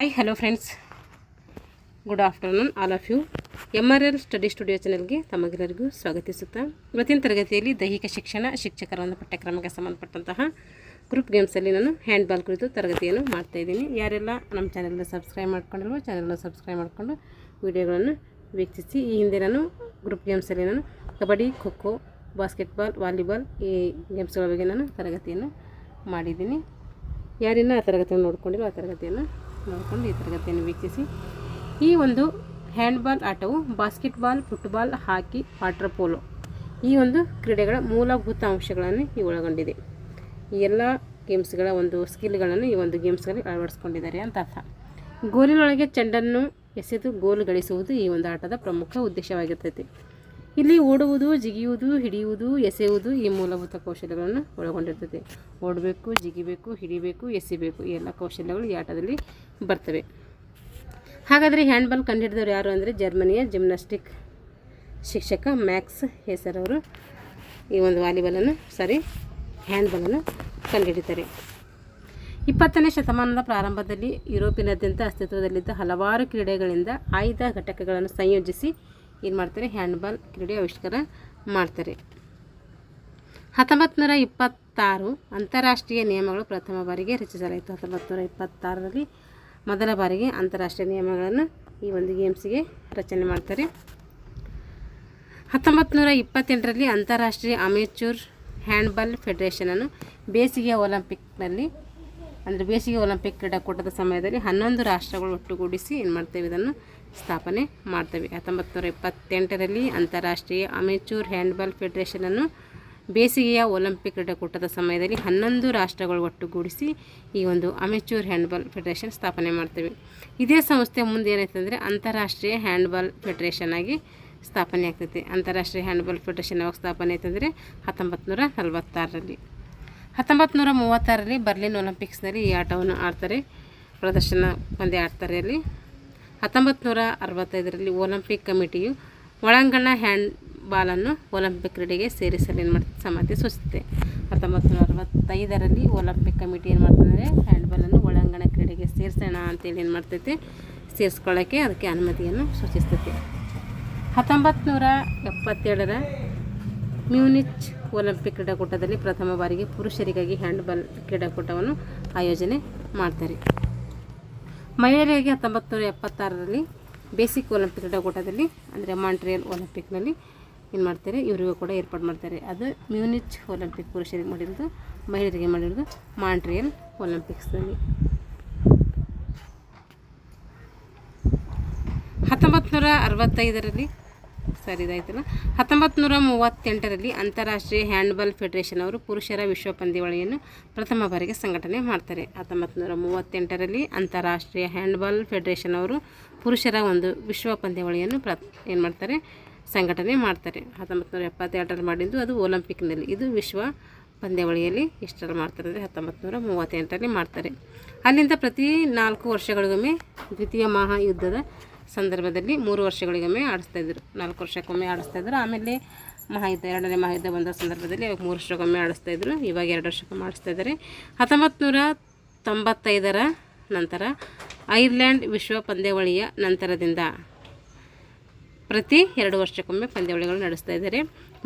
Hi, hello friends. Good afternoon all of you. MRL study studio ಚಾನೆಲ್ಗೆ ತಮಗೆಲ್ಲರಿಗೂ ಸ್ವಾಗತಿಸುತ್ತಾ ಇವತ್ತಿನ ತರಗತಿಯಲ್ಲಿ ದೈಹಿಕ ಶಿಕ್ಷಣ ಶಿಕ್ಷಕರ ಒಂದು ಪಠ್ಯಕ್ರಮಕ್ಕೆ ಸಂಬಂಧಪಟ್ಟಂತಹ ಗ್ರೂಪ್ ಗೇಮ್ಸಲ್ಲಿ ನಾನು ಹ್ಯಾಂಡ್ಬಾಲ್ ಕುರಿತು ತರಗತಿಯನ್ನು ಮಾಡ್ತಾಯಿದ್ದೀನಿ. ಯಾರೆಲ್ಲ ನಮ್ಮ ಚಾನೆಲ್ನ ಸಬ್ಸ್ಕ್ರೈಬ್ ಮಾಡ್ಕೊಂಡಿಲ್ವೋ ಚಾನೆಲ್ನ ಸಬ್ಸ್ಕ್ರೈಬ್ ಮಾಡಿಕೊಂಡು ವಿಡಿಯೋಗಳನ್ನು ವೀಕ್ಷಿಸಿ. ಈ ಹಿಂದೆ ನಾನು ಗ್ರೂಪ್ ಗೇಮ್ಸಲ್ಲಿ ನಾನು ಕಬಡ್ಡಿ, ಖೋ ಖೋ, ಬಾಸ್ಕೆಟ್ಬಾಲ್, ವಾಲಿಬಾಲ್ ಈ ಗೇಮ್ಸ್ಗಳ ಬಗ್ಗೆ ನಾನು ತರಗತಿಯನ್ನು ಮಾಡಿದ್ದೀನಿ. ಯಾರಿನ್ನ ಆ ತರಗತಿಯನ್ನು ನೋಡ್ಕೊಂಡಿರೋ ಆ ತರಗತಿಯನ್ನು ನೋಡಿಕೊಂಡು ಈ ತರಗತಿಯನ್ನು ವೀಕ್ಷಿಸಿ. ಈ ಒಂದು ಹ್ಯಾಂಡ್ಬಾಲ್ ಆಟವು ಬಾಸ್ಕೆಟ್ಬಾಲ್, ಫುಟ್ಬಾಲ್, ಹಾಕಿ, ವಾಟರ್ ಪೋಲೋ ಈ ಒಂದು ಕ್ರೀಡೆಗಳ ಮೂಲಭೂತ ಅಂಶಗಳನ್ನು ಒಳಗೊಂಡಿದೆ. ಈ ಎಲ್ಲ ಗೇಮ್ಸ್ಗಳ ಒಂದು ಸ್ಕಿಲ್ಗಳನ್ನು ಈ ಒಂದು ಗೇಮ್ಸ್ಗಳಲ್ಲಿ ಅಳವಡಿಸ್ಕೊಂಡಿದ್ದಾರೆ ಅಂತ ಅರ್ಥ. ಗೋಲಿನೊಳಗೆ ಚೆಂಡನ್ನು ಎಸೆದು ಗೋಲು ಗಳಿಸುವುದು ಈ ಒಂದು ಆಟದ ಪ್ರಮುಖ ಉದ್ದೇಶವಾಗಿರ್ತೈತಿ. ಇಲ್ಲಿ ಓಡುವುದು, ಜಿಗಿಯುವುದು, ಹಿಡಿಯುವುದು, ಎಸೆಯುವುದು ಈ ಮೂಲಭೂತ ಕೌಶಲ್ಯಗಳನ್ನು ಒಳಗೊಂಡಿರ್ತದೆ. ಓಡಬೇಕು, ಜಿಗಿಬೇಕು, ಹಿಡಿಬೇಕು, ಎಸೆಬೇಕು ಈ ಎಲ್ಲ ಕೌಶಲ್ಯಗಳು ಈ ಆಟದಲ್ಲಿ ಬರ್ತವೆ. ಹಾಗಾದರೆ ಹ್ಯಾಂಡ್ಬಾಲ್ ಕಂಡುಹಿಡಿದವರು ಯಾರು ಅಂದರೆ ಜರ್ಮನಿಯ ಜಿಮ್ನಾಸ್ಟಿಕ್ ಶಿಕ್ಷಕ ಮ್ಯಾಕ್ಸ್ ಹೇಸರ್ ಅವರು ಈ ಒಂದು ಹ್ಯಾಂಡ್ಬಾಲನ್ನು ಕಂಡುಹಿಡಿತಾರೆ. 20ನೇ ಶತಮಾನದ ಪ್ರಾರಂಭದಲ್ಲಿ ಯುರೋಪಿನಾದ್ಯಂತ ಅಸ್ತಿತ್ವದಲ್ಲಿದ್ದ ಹಲವಾರು ಕ್ರೀಡೆಗಳಿಂದ ಆಯ್ದ ಘಟಕಗಳನ್ನು ಸಂಯೋಜಿಸಿ ಏನು ಮಾಡ್ತಾರೆ, ಹ್ಯಾಂಡ್ಬಾಲ್ ಕ್ರೀಡೆ ಆವಿಷ್ಕಾರ ಮಾಡ್ತಾರೆ. 1926 ಅಂತಾರಾಷ್ಟ್ರೀಯ ನಿಯಮಗಳು ಪ್ರಥಮ ಬಾರಿಗೆ ರಚಿಸಲಾಯಿತು. 1926ರಲ್ಲಿ ಮೊದಲ ಬಾರಿಗೆ ಅಂತಾರಾಷ್ಟ್ರೀಯ ನಿಯಮಗಳನ್ನು ಈ ಒಂದು ಗೇಮ್ಸಿಗೆ ರಚನೆ ಮಾಡ್ತಾರೆ. 1928ರಲ್ಲಿ ಅಂತಾರಾಷ್ಟ್ರೀಯ ಅಮೇಚೂರ್ ಹ್ಯಾಂಡ್ಬಾಲ್ ಫೆಡರೇಷನನ್ನು ಬೇಸಿಗೆ ಒಲಿಂಪಿಕ್ ಕ್ರೀಡಾಕೂಟದ ಸಮಯದಲ್ಲಿ 11 ರಾಷ್ಟ್ರಗಳು ಒಟ್ಟುಗೂಡಿಸಿ ಏನು ಮಾಡ್ತೇವೆ, ಇದನ್ನು ಸ್ಥಾಪನೆ ಮಾಡ್ತೇವೆ. 1928ರಲ್ಲಿ ಅಂತಾರಾಷ್ಟ್ರೀಯ ಅಮೇಚೂರ್ ಹ್ಯಾಂಡ್ಬಾಲ್ ಫೆಡರೇಷನನ್ನು ಬೇಸಿಗೆಯ ಒಲಿಂಪಿಕ್ ಕ್ರೀಡಾಕೂಟದ ಸಮಯದಲ್ಲಿ 11 ರಾಷ್ಟ್ರಗಳು ಒಟ್ಟುಗೂಡಿಸಿ ಈ ಒಂದು ಅಮೇಚೂರ್ ಹ್ಯಾಂಡ್ಬಾಲ್ ಫೆಡರೇಷನ್ ಸ್ಥಾಪನೆ ಮಾಡ್ತೇವೆ. ಇದೇ ಸಂಸ್ಥೆ ಮುಂದೆ ಏನಾಯ್ತು ಅಂದರೆ ಅಂತಾರಾಷ್ಟ್ರೀಯ ಹ್ಯಾಂಡ್ಬಾಲ್ ಫೆಡರೇಷನ್ ಆಗಿ ಸ್ಥಾಪನೆ ಆಗ್ತೈತಿ. ಅಂತಾರಾಷ್ಟ್ರೀಯ ಹ್ಯಾಂಡ್ಬಾಲ್ ಫೆಡರೇಷನ್ ಯಾವಾಗ ಸ್ಥಾಪನೆ ಆಯ್ತು ಅಂದರೆ 1946ರಲ್ಲಿ. 1936ರಲ್ಲಿ ಬರ್ಲಿನ್ ಒಲಿಂಪಿಕ್ಸ್ನಲ್ಲಿ ಈ ಆಟವನ್ನು ಆಡ್ತಾರೆ, ಪ್ರದರ್ಶನ ಪಂದ್ಯ ಆಡ್ತಾರೆ. ಅಲ್ಲಿ 1965ರಲ್ಲಿ ಒಲಿಂಪಿಕ್ ಕಮಿಟಿಯು ಒಳಾಂಗಣ ಹ್ಯಾಂಡ್ಬಾಲನ್ನು ಒಲಿಂಪಿಕ್ ಕ್ರೀಡೆಗೆ ಸೇರಿಸಲು ಏನು ಮಾಡ್ತದೆ, ಸಮ್ಮತಿ ಸೂಚಿಸುತ್ತೆ. 1965ರಲ್ಲಿ ಒಲಿಂಪಿಕ್ ಕಮಿಟಿ ಏನು ಮಾಡ್ತಂದರೆ ಹ್ಯಾಂಡ್ಬಾಲನ್ನು ಒಳಾಂಗಣ ಕ್ರೀಡೆಗೆ ಸೇರಿಸೋಣ ಅಂತೇಳಿ ಏನು ಮಾಡ್ತೈತೆ, ಸೇರಿಸ್ಕೊಳ್ಳೋಕ್ಕೆ ಅದಕ್ಕೆ ಅನುಮತಿಯನ್ನು ಸೂಚಿಸ್ತೈತೆ. 1977ರ ಮ್ಯೂನಿಚ್ ಒಲಿಂಪಿಕ್ ಕ್ರೀಡಾಕೂಟದಲ್ಲಿ ಪ್ರಥಮ ಬಾರಿಗೆ ಪುರುಷರಿಗಾಗಿ ಹ್ಯಾಂಡ್ಬಾಲ್ ಕ್ರೀಡಾಕೂಟವನ್ನು ಆಯೋಜನೆ ಮಾಡ್ತಾರೆ. ಮಹಿಳೆಯರಿಗೆ 1976ರಲ್ಲಿ ಬೇಸಿಕ್ ಒಲಿಂಪಿಕ್ ಕ್ರೀಡಾಕೂಟದಲ್ಲಿ ಅಂದರೆ ಮಾಂಟ್ರಿಯಲ್ ಒಲಿಂಪಿಕ್ನಲ್ಲಿ ಏನು ಮಾಡ್ತಾರೆ, ಇವರಿಗೂ ಕೂಡ ಏರ್ಪಾಡು ಮಾಡ್ತಾರೆ. ಅದು ಮ್ಯೂನಿಚ್ ಒಲಿಂಪಿಕ್ ಪುರುಷರಿಗೆ ಮಾಡಿರೋದು, ಮಹಿಳೆಯರಿಗೆ ಮಾಡಿರೋದು ಮಾಂಟ್ರಿಯಲ್ ಒಲಿಂಪಿಕ್ಸ್ನಲ್ಲಿ. 1938ರಲ್ಲಿ ಅಂತಾರಾಷ್ಟ್ರೀಯ ಹ್ಯಾಂಡ್ಬಾಲ್ ಫೆಡರೇಷನ್ ಅವರು ಪುರುಷರ ವಿಶ್ವ ಪಂದ್ಯಾವಳಿಯನ್ನು ಪ್ರಥಮ ಬಾರಿಗೆ ಸಂಘಟನೆ ಮಾಡ್ತಾರೆ. 1938ರಲ್ಲಿ ಅಂತಾರಾಷ್ಟ್ರೀಯ ಹ್ಯಾಂಡ್ಬಾಲ್ ಫೆಡರೇಷನ್ ಅವರು ಪುರುಷರ ಒಂದು ವಿಶ್ವ ಪಂದ್ಯಾವಳಿಯನ್ನು ಏನು ಮಾಡ್ತಾರೆ, ಸಂಘಟನೆ ಮಾಡ್ತಾರೆ. 1972ರಲ್ಲಿ ಮಾಡಿದ್ದು ಅದು ಒಲಿಂಪಿಕ್ನಲ್ಲಿ, ಇದು ವಿಶ್ವ ಪಂದ್ಯಾವಳಿಯಲ್ಲಿ ಎಷ್ಟರಲ್ಲಿ ಮಾಡ್ತಾರೆ ಅಂದರೆ 1938ರಲ್ಲಿ ಮಾಡ್ತಾರೆ. ಅಲ್ಲಿಂದ ಪ್ರತಿ 4 ವರ್ಷಗಳಿಗೊಮ್ಮೆ ದ್ವಿತೀಯ ಮಹಾಯುದ್ಧದ ಸಂದರ್ಭದಲ್ಲಿ 3 ವರ್ಷಗಳಿಗೊಮ್ಮೆ ಆಡಿಸ್ತಾಯಿದ್ರು, 4 ವರ್ಷಕ್ಕೊಮ್ಮೆ ಆಡಿಸ್ತಾಯಿದ್ರು. ಆಮೇಲೆ ಎರಡನೇ ಮಹಾಯುದ್ಧ ಬಂದ ಸಂದರ್ಭದಲ್ಲಿ 3 ವರ್ಷಕ್ಕೊಮ್ಮೆ ಆಡಿಸ್ತಾಯಿದ್ರು, ಇವಾಗ 2 ವರ್ಷಕ್ಕೊಮ್ಮೆ ಆಡಿಸ್ತಾಯಿದ್ದಾರೆ. 1995ರ ನಂತರ ಐರ್ಲ್ಯಾಂಡ್ ವಿಶ್ವ ಪಂದ್ಯಾವಳಿಯ ನಂತರದಿಂದ ಪ್ರತಿ 2 ವರ್ಷಕ್ಕೊಮ್ಮೆ ಪಂದ್ಯಾವಳಿಗಳು ನಡೆಸ್ತಾ ಇದ್ದಾರೆ.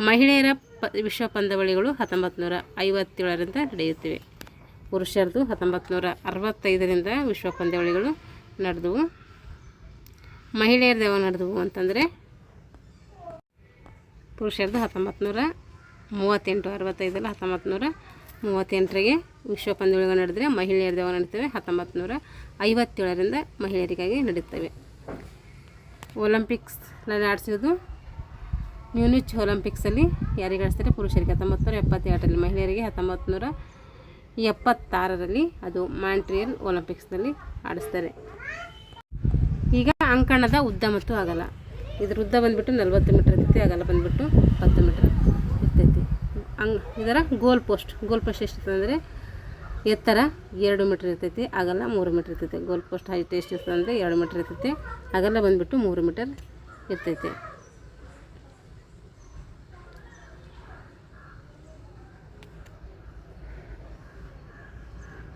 ಮಹಿಳೆಯರ ವಿಶ್ವ ಪಂದ್ಯಾವಳಿಗಳು 1957ರಿಂದ ನಡೆಯುತ್ತಿವೆ. ಪುರುಷರದು 1965ರಿಂದ ವಿಶ್ವ ಪಂದ್ಯಾವಳಿಗಳು ನಡೆದವು. ಮಹಿಳೆಯರದು ಯಾವಾಗ ನಡೆದವು ಅಂತಂದರೆ ಪುರುಷರದು 1938, 65 1938ರಿಗೆ ವಿಶ್ವ ಪಂದ್ಯಾವಳಿಗಳು ನಡೆದರೆ ಮಹಿಳೆಯರದು ಯಾವಾಗ ನಡೀತವೆ 1957ರಿಂದ ಮಹಿಳೆಯರಿಗಾಗಿ ನಡೀತವೆ. ಒಲಿಂಪಿಕ್ಸ್ನಲ್ಲಿ ಆಡಿಸಿರೋದು ಮ್ಯೂನಿಚ್ ಒಲಿಂಪಿಕ್ಸಲ್ಲಿ ಯಾರಿಗೆ ಆಡಿಸ್ತಾರೆ, ಪುರುಷರಿಗೆ 1972ರಲ್ಲಿ, ಮಹಿಳೆಯರಿಗೆ 1976ರಲ್ಲಿ ಅದು ಮಾಂಟ್ರಿಯಲ್ ಒಲಿಂಪಿಕ್ಸ್ನಲ್ಲಿ ಆಡಿಸ್ತಾರೆ. ಈಗ ಅಂಕಣದ ಉದ್ದ ಮತ್ತು ಅಗಲ, ಇದ್ರ ಉದ್ದ ಬಂದುಬಿಟ್ಟು 40 ಮೀಟರ್ ಇರ್ತೈತಿ, ಅಗಲ ಬಂದುಬಿಟ್ಟು 10 ಮೀಟರ್ ಇರ್ತೈತಿ. ಇದರ ಗೋಲ್ ಪೋಸ್ಟ್ ಎಷ್ಟಿರ್ತದೆ ಅಂದರೆ ಎತ್ತರ 2 ಮೀಟರ್ ಇರ್ತೈತಿ, ಅಗಲ 3 ಮೀಟರ್ ಇರ್ತೈತಿ. ಗೋಲ್ ಪೋಸ್ಟ್ ಹೈಟ್ ಎಷ್ಟು ಇರ್ತದೆ ಅಂದರೆ 2 ಮೀಟರ್ ಇರ್ತೈತಿ, ಅಗಲ ಬಂದುಬಿಟ್ಟು 3 ಮೀಟರ್ ಇರ್ತೈತಿ.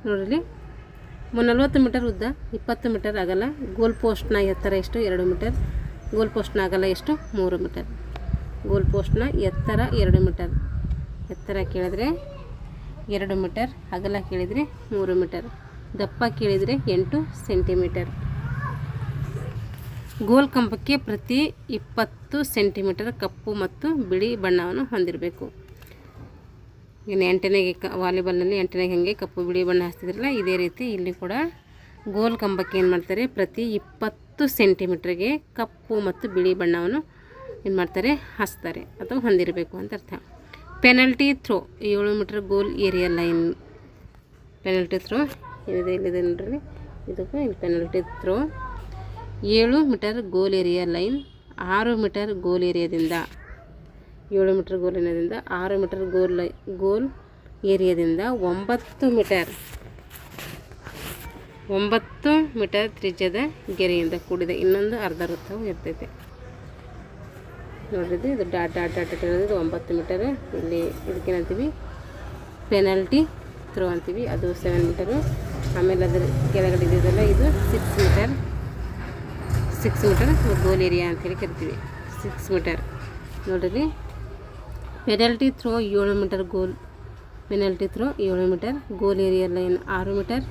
ನೋಡಿರಿ 40 ಮೀಟರ್ ಉದ್ದ, 20 ಮೀಟರ್ ಅಗಲ. ಗೋಲ್ ಪೋಸ್ಟ್ನ ಎತ್ತರ ಎಷ್ಟು? 2 ಮೀಟರ್. ಗೋಲ್ ಪೋಸ್ಟ್ನ ಅಗಲ ಎಷ್ಟು? 3 ಮೀಟರ್. ಗೋಲ್ ಪೋಸ್ಟ್ನ ಎತ್ತರ 2 ಮೀಟರ್. ಎತ್ತರ ಕೇಳಿದರೆ 2 ಮೀಟರ್, ಅಗಲ ಕೇಳಿದರೆ 3 ಮೀಟರ್, ದಪ್ಪ ಕೇಳಿದರೆ 8 ಸೆಂಟಿಮೀಟರ್. ಗೋಲ್ ಕಂಬಕ್ಕೆ ಪ್ರತಿ 20 ಸೆಂಟಿಮೀಟರ್ ಕಪ್ಪು ಮತ್ತು ಬಿಳಿ ಬಣ್ಣವನ್ನು ಹೊಂದಿರಬೇಕು. ಇನ್ನು ಎಂಟನೆಗೆ ವಾಲಿಬಾಲ್ನಲ್ಲಿ ಎಂಟನೆಗೆ ಹಾಗೆ ಕಪ್ಪು ಬಿಳಿ ಬಣ್ಣ ಹಚ್ತಿದ್ರಲ್ಲ, ಇದೇ ರೀತಿ ಇಲ್ಲಿ ಕೂಡ ಗೋಲ್ ಕಂಬಕ್ಕೆ ಏನು ಮಾಡ್ತಾರೆ, ಪ್ರತಿ 20 ಸೆಂಟಿಮೀಟ್ರಿಗೆ ಕಪ್ಪು ಮತ್ತು ಬಿಳಿ ಬಣ್ಣವನ್ನು ಏನು ಮಾಡ್ತಾರೆ, ಹಚ್ತಾರೆ ಅಥವಾ ಹೊಂದಿರಬೇಕು ಅಂತ ಅರ್ಥ. Penalty throw 7 metre goal area line. Penalty throw ಇಲ್ಲಿದೆ ನೋಡ್ರಿ, ಇದಕ್ಕೆ ಇಲ್ಲಿ penalty throw 7 metre goal area line. 6 metre ಗೋಲ್ ಏರಿಯಾದಿಂದ 7 ಮೀಟರ್ ಗೋಲ್ ಏರಿಯಾದಿಂದ 6 ಮೀಟರ್ ಗೋಲ್ ಏರಿಯಾದಿಂದ 9 ಮೀಟರ್ ತ್ರಿಜ್ಯದ ಗೆರೆಯಿಂದ ಕೂಡಿದೆ ಇನ್ನೊಂದು ಅರ್ಧ ವೃತ್ತವು ಇರ್ತೈತೆ ನೋಡ್ರಿ. ಇದು ಡಾಟ್ ಡಾಟ್ ಡಾಟ್ ಇರೋದು 9 ಮೀಟರ್. ಇಲ್ಲಿ ಇದಕ್ಕೇನಂತೀವಿ, ಪೆನಲ್ಟಿ ಥ್ರೋ ಅಂತೀವಿ, ಅದು 7 ಮೀಟರು. ಆಮೇಲೆ ಅದ್ರ ಕೆಳಗಡೆ ಇದೆಯಲ್ಲ, ಇದು 6 ಮೀಟರ್ ಗೋಲ್ ಏರಿಯಾ ಅಂತೇಳಿ ಕರಿತೀವಿ. 6 ಮೀಟರ್ ನೋಡಿರಿ. Penalty throw 7 metre goal area line 6 metre.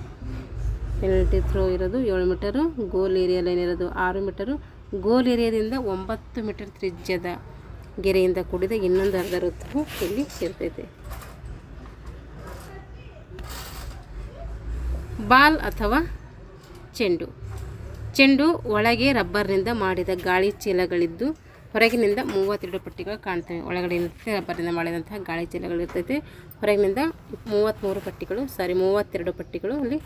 Penalty throw ಇರೋದು 7 ಮೀಟರು, ಗೋಲ್ ಏರಿಯಾ ಲೈನ್ ಇರೋದು 6 ಮೀಟರು. ಗೋಲ್ ಏರಿಯಾದಿಂದ 9 ಮೀಟರ್ ತ್ರಿಜ್ಯದ ಗೆರೆಯಿಂದ ಕೂಡಿದ ಇನ್ನೊಂದು ಅರ್ಧ ವೃತ್ತವು ಇಲ್ಲಿ ಇರ್ತೈತೆ. ಬಾಲ್ ಅಥವಾ ಚೆಂಡು ಒಳಗೆ ರಬ್ಬರ್ನಿಂದ ಮಾಡಿದ ಗಾಳಿ ಚೀಲಗಳಿದ್ದು ಹೊರಗಿನಿಂದ 32 ಪಟ್ಟಿಗಳು ಕಾಣ್ತವೆ. ಒಳಗಡೆ ಇರ್ತೈತೆ ರಬ್ಬರ್ನಿಂದ ಮಾಡಿದಂತಹ ಗಾಳಿ ಚೀಲಗಳಿರ್ತೈತೆ. ಹೊರಗಿನಿಂದ 32 ಪಟ್ಟಿಗಳು ಅಲ್ಲಿ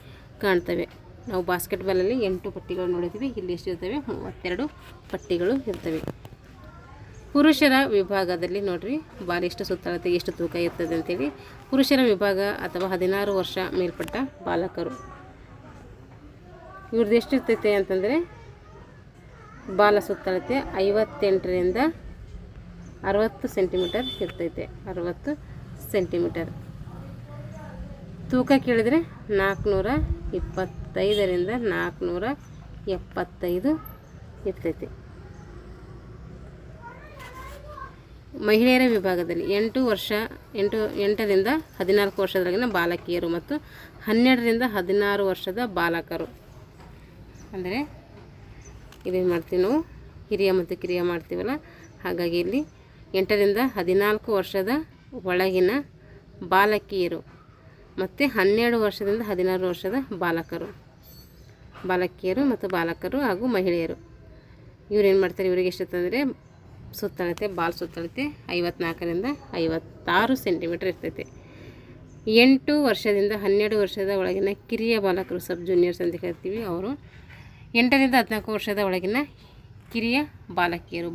ಕಾಣ್ತವೆ. ನಾವು ಬಾಸ್ಕೆಟ್ಬಾಲಲ್ಲಿ 8 ಪಟ್ಟಿಗಳು ನೋಡಿದ್ದೀವಿ, ಇಲ್ಲಿ ಎಷ್ಟು ಇರ್ತವೆ? 32 ಪಟ್ಟಿಗಳು ಇರ್ತವೆ. ಪುರುಷರ ವಿಭಾಗದಲ್ಲಿ ನೋಡ್ರಿ, ಬಾಲ್ ಎಷ್ಟು ಸುತ್ತಳತೆ, ಎಷ್ಟು ತೂಕ ಇರ್ತದೆ ಅಂತೇಳಿ. ಪುರುಷರ ವಿಭಾಗ ಅಥವಾ 16 ವರ್ಷ ಮೇಲ್ಪಟ್ಟ ಬಾಲಕರು, ಇವ್ರದ್ದು ಎಷ್ಟು ಇರ್ತೈತೆ ಅಂತಂದರೆ, ಬಾಲ ಸುತ್ತಳತೆ 58ರಿಂದ 60 ಸೆಂಟಿಮೀಟರ್ ಇರ್ತೈತೆ. 60 ಸೆಂಟಿಮೀಟರ್. ತೂಕ ಕೇಳಿದರೆ 425ರಿಂದ 475 ಇರ್ತೈತೆ. ಮಹಿಳೆಯರ ವಿಭಾಗದಲ್ಲಿ 8ರಿಂದ 14 ವರ್ಷದೊಳಗಿನ ಬಾಲಕಿಯರು ಮತ್ತು 12ರಿಂದ 16 ವರ್ಷದ ಬಾಲಕರು. ಅಂದರೆ ಇದೇನು ಮಾಡ್ತೀವಿ ನಾವು, ಹಿರಿಯ ಮತ್ತು ಕಿರಿಯ ಮಾಡ್ತೀವಲ್ಲ, ಹಾಗಾಗಿ ಇಲ್ಲಿ 8ರಿಂದ 14 ವರ್ಷದ ಒಳಗಿನ ಬಾಲಕಿಯರು ಮತ್ತು 12 ವರ್ಷದಿಂದ 16 ವರ್ಷದ ಬಾಲಕಿಯರು ಮತ್ತು ಬಾಲಕರು ಹಾಗೂ ಮಹಿಳೆಯರು. ಇವ್ರೇನು ಮಾಡ್ತಾರೆ, ಇವರಿಗೆ ಎಷ್ಟಿರ್ತಂದರೆ ಸುತ್ತಳತೆ, ಬಾಲ್ ಸುತ್ತಳತೆ 54ರಿಂದ 56 ಸೆಂಟಿಮೀಟರ್ ಇರ್ತೈತೆ. 8 ವರ್ಷದಿಂದ 12 ವರ್ಷದ ಒಳಗಿನ ಕಿರಿಯ ಬಾಲಕರು, ಸಬ್ ಜೂನಿಯರ್ಸ್ ಅಂತ ಕರಿತೀವಿ, ಅವರು 8ರಿಂದ 14 ವರ್ಷದ ಒಳಗಿನ ಕಿರಿಯ ಬಾಲಕರು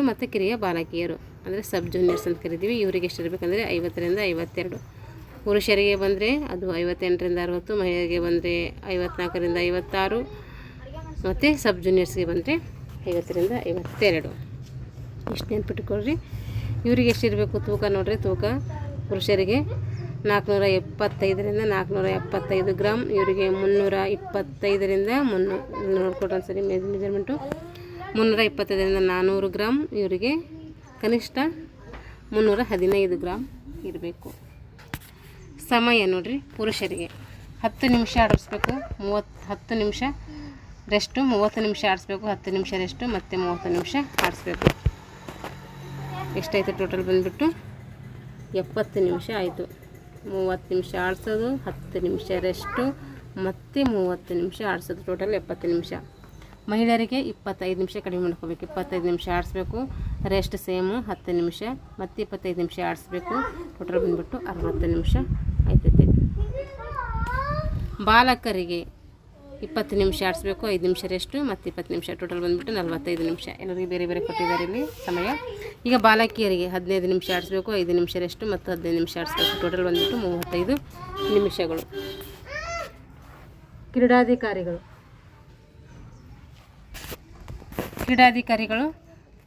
ಮತ್ತು ಕಿರಿಯ ಬಾಲಕಿಯರು ಅಂದರೆ ಸಬ್ ಜೂನಿಯರ್ಸ್ ಅಂತ ಕರಿತೀವಿ. ಇವರಿಗೆ ಎಷ್ಟಿರಬೇಕಂದ್ರೆ 50ರಿಂದ 52. ಪುರುಷರಿಗೆ ಬಂದರೆ ಅದು 58ರಿಂದ 60, ಮಹಿಳೆಯರಿಗೆ ಬಂದರೆ 54ರಿಂದ 56 ಮತ್ತು ಸಬ್ ಜೂನಿಯರ್ಸ್ಗೆ ಬಂದರೆ 50ರಿಂದ 52. ಇಷ್ಟು ನೆನ್ಪಿಟ್ಕೊಳ್ರಿ. ಇವರಿಗೆ ಎಷ್ಟಿರಬೇಕು ತೂಕ ನೋಡ್ರಿ. ತೂಕ ಪುರುಷರಿಗೆ 475ರಿಂದ 475 ಗ್ರಾಮ್, ಇವರಿಗೆ 325ರಿಂದ 300 ನೋಡ್ಕೊಡ್ರಿ ಒಂದ್ಸರಿ ಮೆಜರ್ಮೆಂಟು. 325ರಿಂದ 400 ಗ್ರಾಮ್, ಇವರಿಗೆ ಕನಿಷ್ಠ 315 ಗ್ರಾಮ್ ಇರಬೇಕು. ಸಮಯ ನೋಡ್ರಿ, ಪುರುಷರಿಗೆ 10 ನಿಮಿಷ ಆಡಿಸ್ಬೇಕು, 10 ನಿಮಿಷ ರೆಸ್ಟು, 30 ನಿಮಿಷ ಆಡಿಸ್ಬೇಕು, 10 ನಿಮಿಷ ರೆಸ್ಟು, ಮತ್ತು 30 ನಿಮಿಷ ಆಡಿಸ್ಬೇಕು. ಎಷ್ಟಾಯಿತು ಟೋಟಲ್ ಬಂದುಬಿಟ್ಟು 70 ನಿಮಿಷ ಆಯಿತು. 30 ನಿಮಿಷ ಆಡಿಸೋದು, 10 ನಿಮಿಷ ರೆಸ್ಟು, ಮತ್ತು 30 ನಿಮಿಷ ಆಡಿಸೋದು, ಟೋಟಲ್ 70 ನಿಮಿಷ. ಮಹಿಳೆಯರಿಗೆ 25 ನಿಮಿಷ ಕಡಿಮೆ ಮಾಡ್ಕೋಬೇಕು. 25 ನಿಮಿಷ ಆಡಿಸ್ಬೇಕು, ರೆಸ್ಟ್ ಸೇಮು 10 ನಿಮಿಷ, ಮತ್ತು 25 ನಿಮಿಷ ಆಡಿಸ್ಬೇಕು, ಟೋಟಲ್ ಬಂದುಬಿಟ್ಟು 60 ನಿಮಿಷ ಆಯ್ತೈತೆ. ಬಾಲಕರಿಗೆ 20 ನಿಮಿಷ ಆಡಿಸ್ಬೇಕು, 5 ನಿಮಿಷ ರೆಸ್ಟು, ಮತ್ತು 20 ನಿಮಿಷ, ಟೋಟಲ್ ಬಂದುಬಿಟ್ಟು 45 ನಿಮಿಷ. ಎಲ್ಲರಿಗೆ ಬೇರೆ ಬೇರೆ ಕೊಟ್ಟಿದ್ದಾರೆ ಇಲ್ಲಿ ಸಮಯ. ಈಗ ಬಾಲಕಿಯರಿಗೆ 15 ನಿಮಿಷ ಆಡಿಸ್ಬೇಕು, 5 ನಿಮಿಷ ರೆಸ್ಟು, ಮತ್ತು 15 ನಿಮಿಷ ಆಡಿಸ್ಬೇಕು, ಟೋಟಲ್ ಬಂದುಬಿಟ್ಟು 35 ನಿಮಿಷಗಳು. ಕ್ರೀಡಾಧಿಕಾರಿಗಳು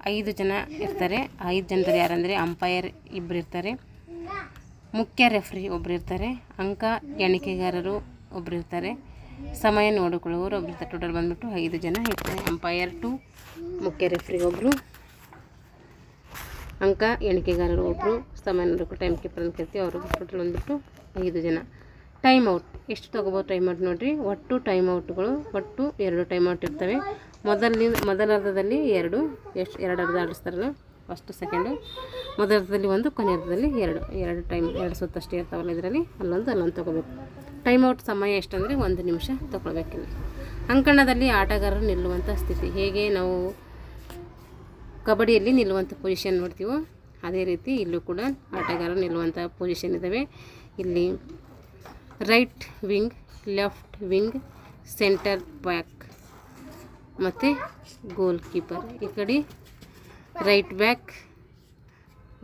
5 ಜನ ಇರ್ತಾರೆ. 5 ಜನರು ಯಾರಂದರೆ ಅಂಪೈರ್ 2 ಇರ್ತಾರೆ, ಮುಖ್ಯ ರೆಫ್ರಿ ಒಬ್ಬರು ಇರ್ತಾರೆ, ಅಂಕ ಎಣಿಕೆಗಾರರು ಒಬ್ಬರು ಇರ್ತಾರೆ, ಸಮಯ ನೋಡಿಕೊಳ್ಳುವವರು ಒಬ್ಬರು ಇರ್ತಾರೆ. ಟೋಟಲ್ ಬಂದುಬಿಟ್ಟು 5 ಜನ ಇರ್ತಾರೆ. ಅಂಪೈರ್ 2, ಮುಖ್ಯ ರೆಫ್ರಿ ಒಬ್ಬರು, ಅಂಕ ಎಣಿಕೆಗಾರರು ಒಬ್ಬರು, ಸಮಯ ನೋಡಿಕೊಳ್ಳೋ ಟೈಮ್ ಕೀಪರ್ ಅಂತ ಕರಿತೀವಿ, ಅವರು ಟೋಟಲ್ ಬಂದುಬಿಟ್ಟು 5 ಜನ. ಟೈಮ್ ಔಟ್ ಎಷ್ಟು ತೊಗೋಬೋದು ಟೈಮ್ ಔಟ್ ನೋಡಿರಿ. ಒಟ್ಟು ಟೈಮ್ ಔಟ್ಗಳು 2 ಟೈಮ್ ಔಟ್ ಇರ್ತವೆ. ಮೊದಲ ಅರ್ಧದಲ್ಲಿ 2 ಅರ್ಧ ಆಡಿಸ್ತಾರಲ್ಲ, ಫಸ್ಟು ಸೆಕೆಂಡು. ಮೊದಲ ಅರ್ಧದಲ್ಲಿ 1, ಕೊನೆಯ ಅರ್ಧದಲ್ಲಿ 2 ಸುತ್ತಷ್ಟೇ ಇರ್ತಾವಲ್ಲ ಇದರಲ್ಲಿ, ಅಲ್ಲೊಂದು ತೊಗೋಬೇಕು. ಟೈಮ್ ಔಟ್ ಸಮಯ ಎಷ್ಟಂದರೆ 1 ನಿಮಿಷ ತೊಗೊಳ್ಬೇಕಿಲ್ಲ. ಅಂಕಣದಲ್ಲಿ ಆಟಗಾರರು ನಿಲ್ಲುವಂಥ ಸ್ಥಿತಿ, ಹೇಗೆ ನಾವು ಕಬಡ್ಡಿಯಲ್ಲಿ ನಿಲ್ಲುವಂಥ ಪೊಸಿಷನ್ ನೋಡ್ತೀವೋ ಅದೇ ರೀತಿ ಇಲ್ಲೂ ಕೂಡ ಆಟಗಾರರು ನಿಲ್ಲುವಂಥ ಪೊಸಿಷನ್ ಇದ್ದಾವೆ. ಇಲ್ಲಿ right wing, left wing, centre back ಮತ್ತು ಗೋಲ್ ಕೀಪರ್. ಈ ಕಡೆ ರೈಟ್ ಬ್ಯಾಕ್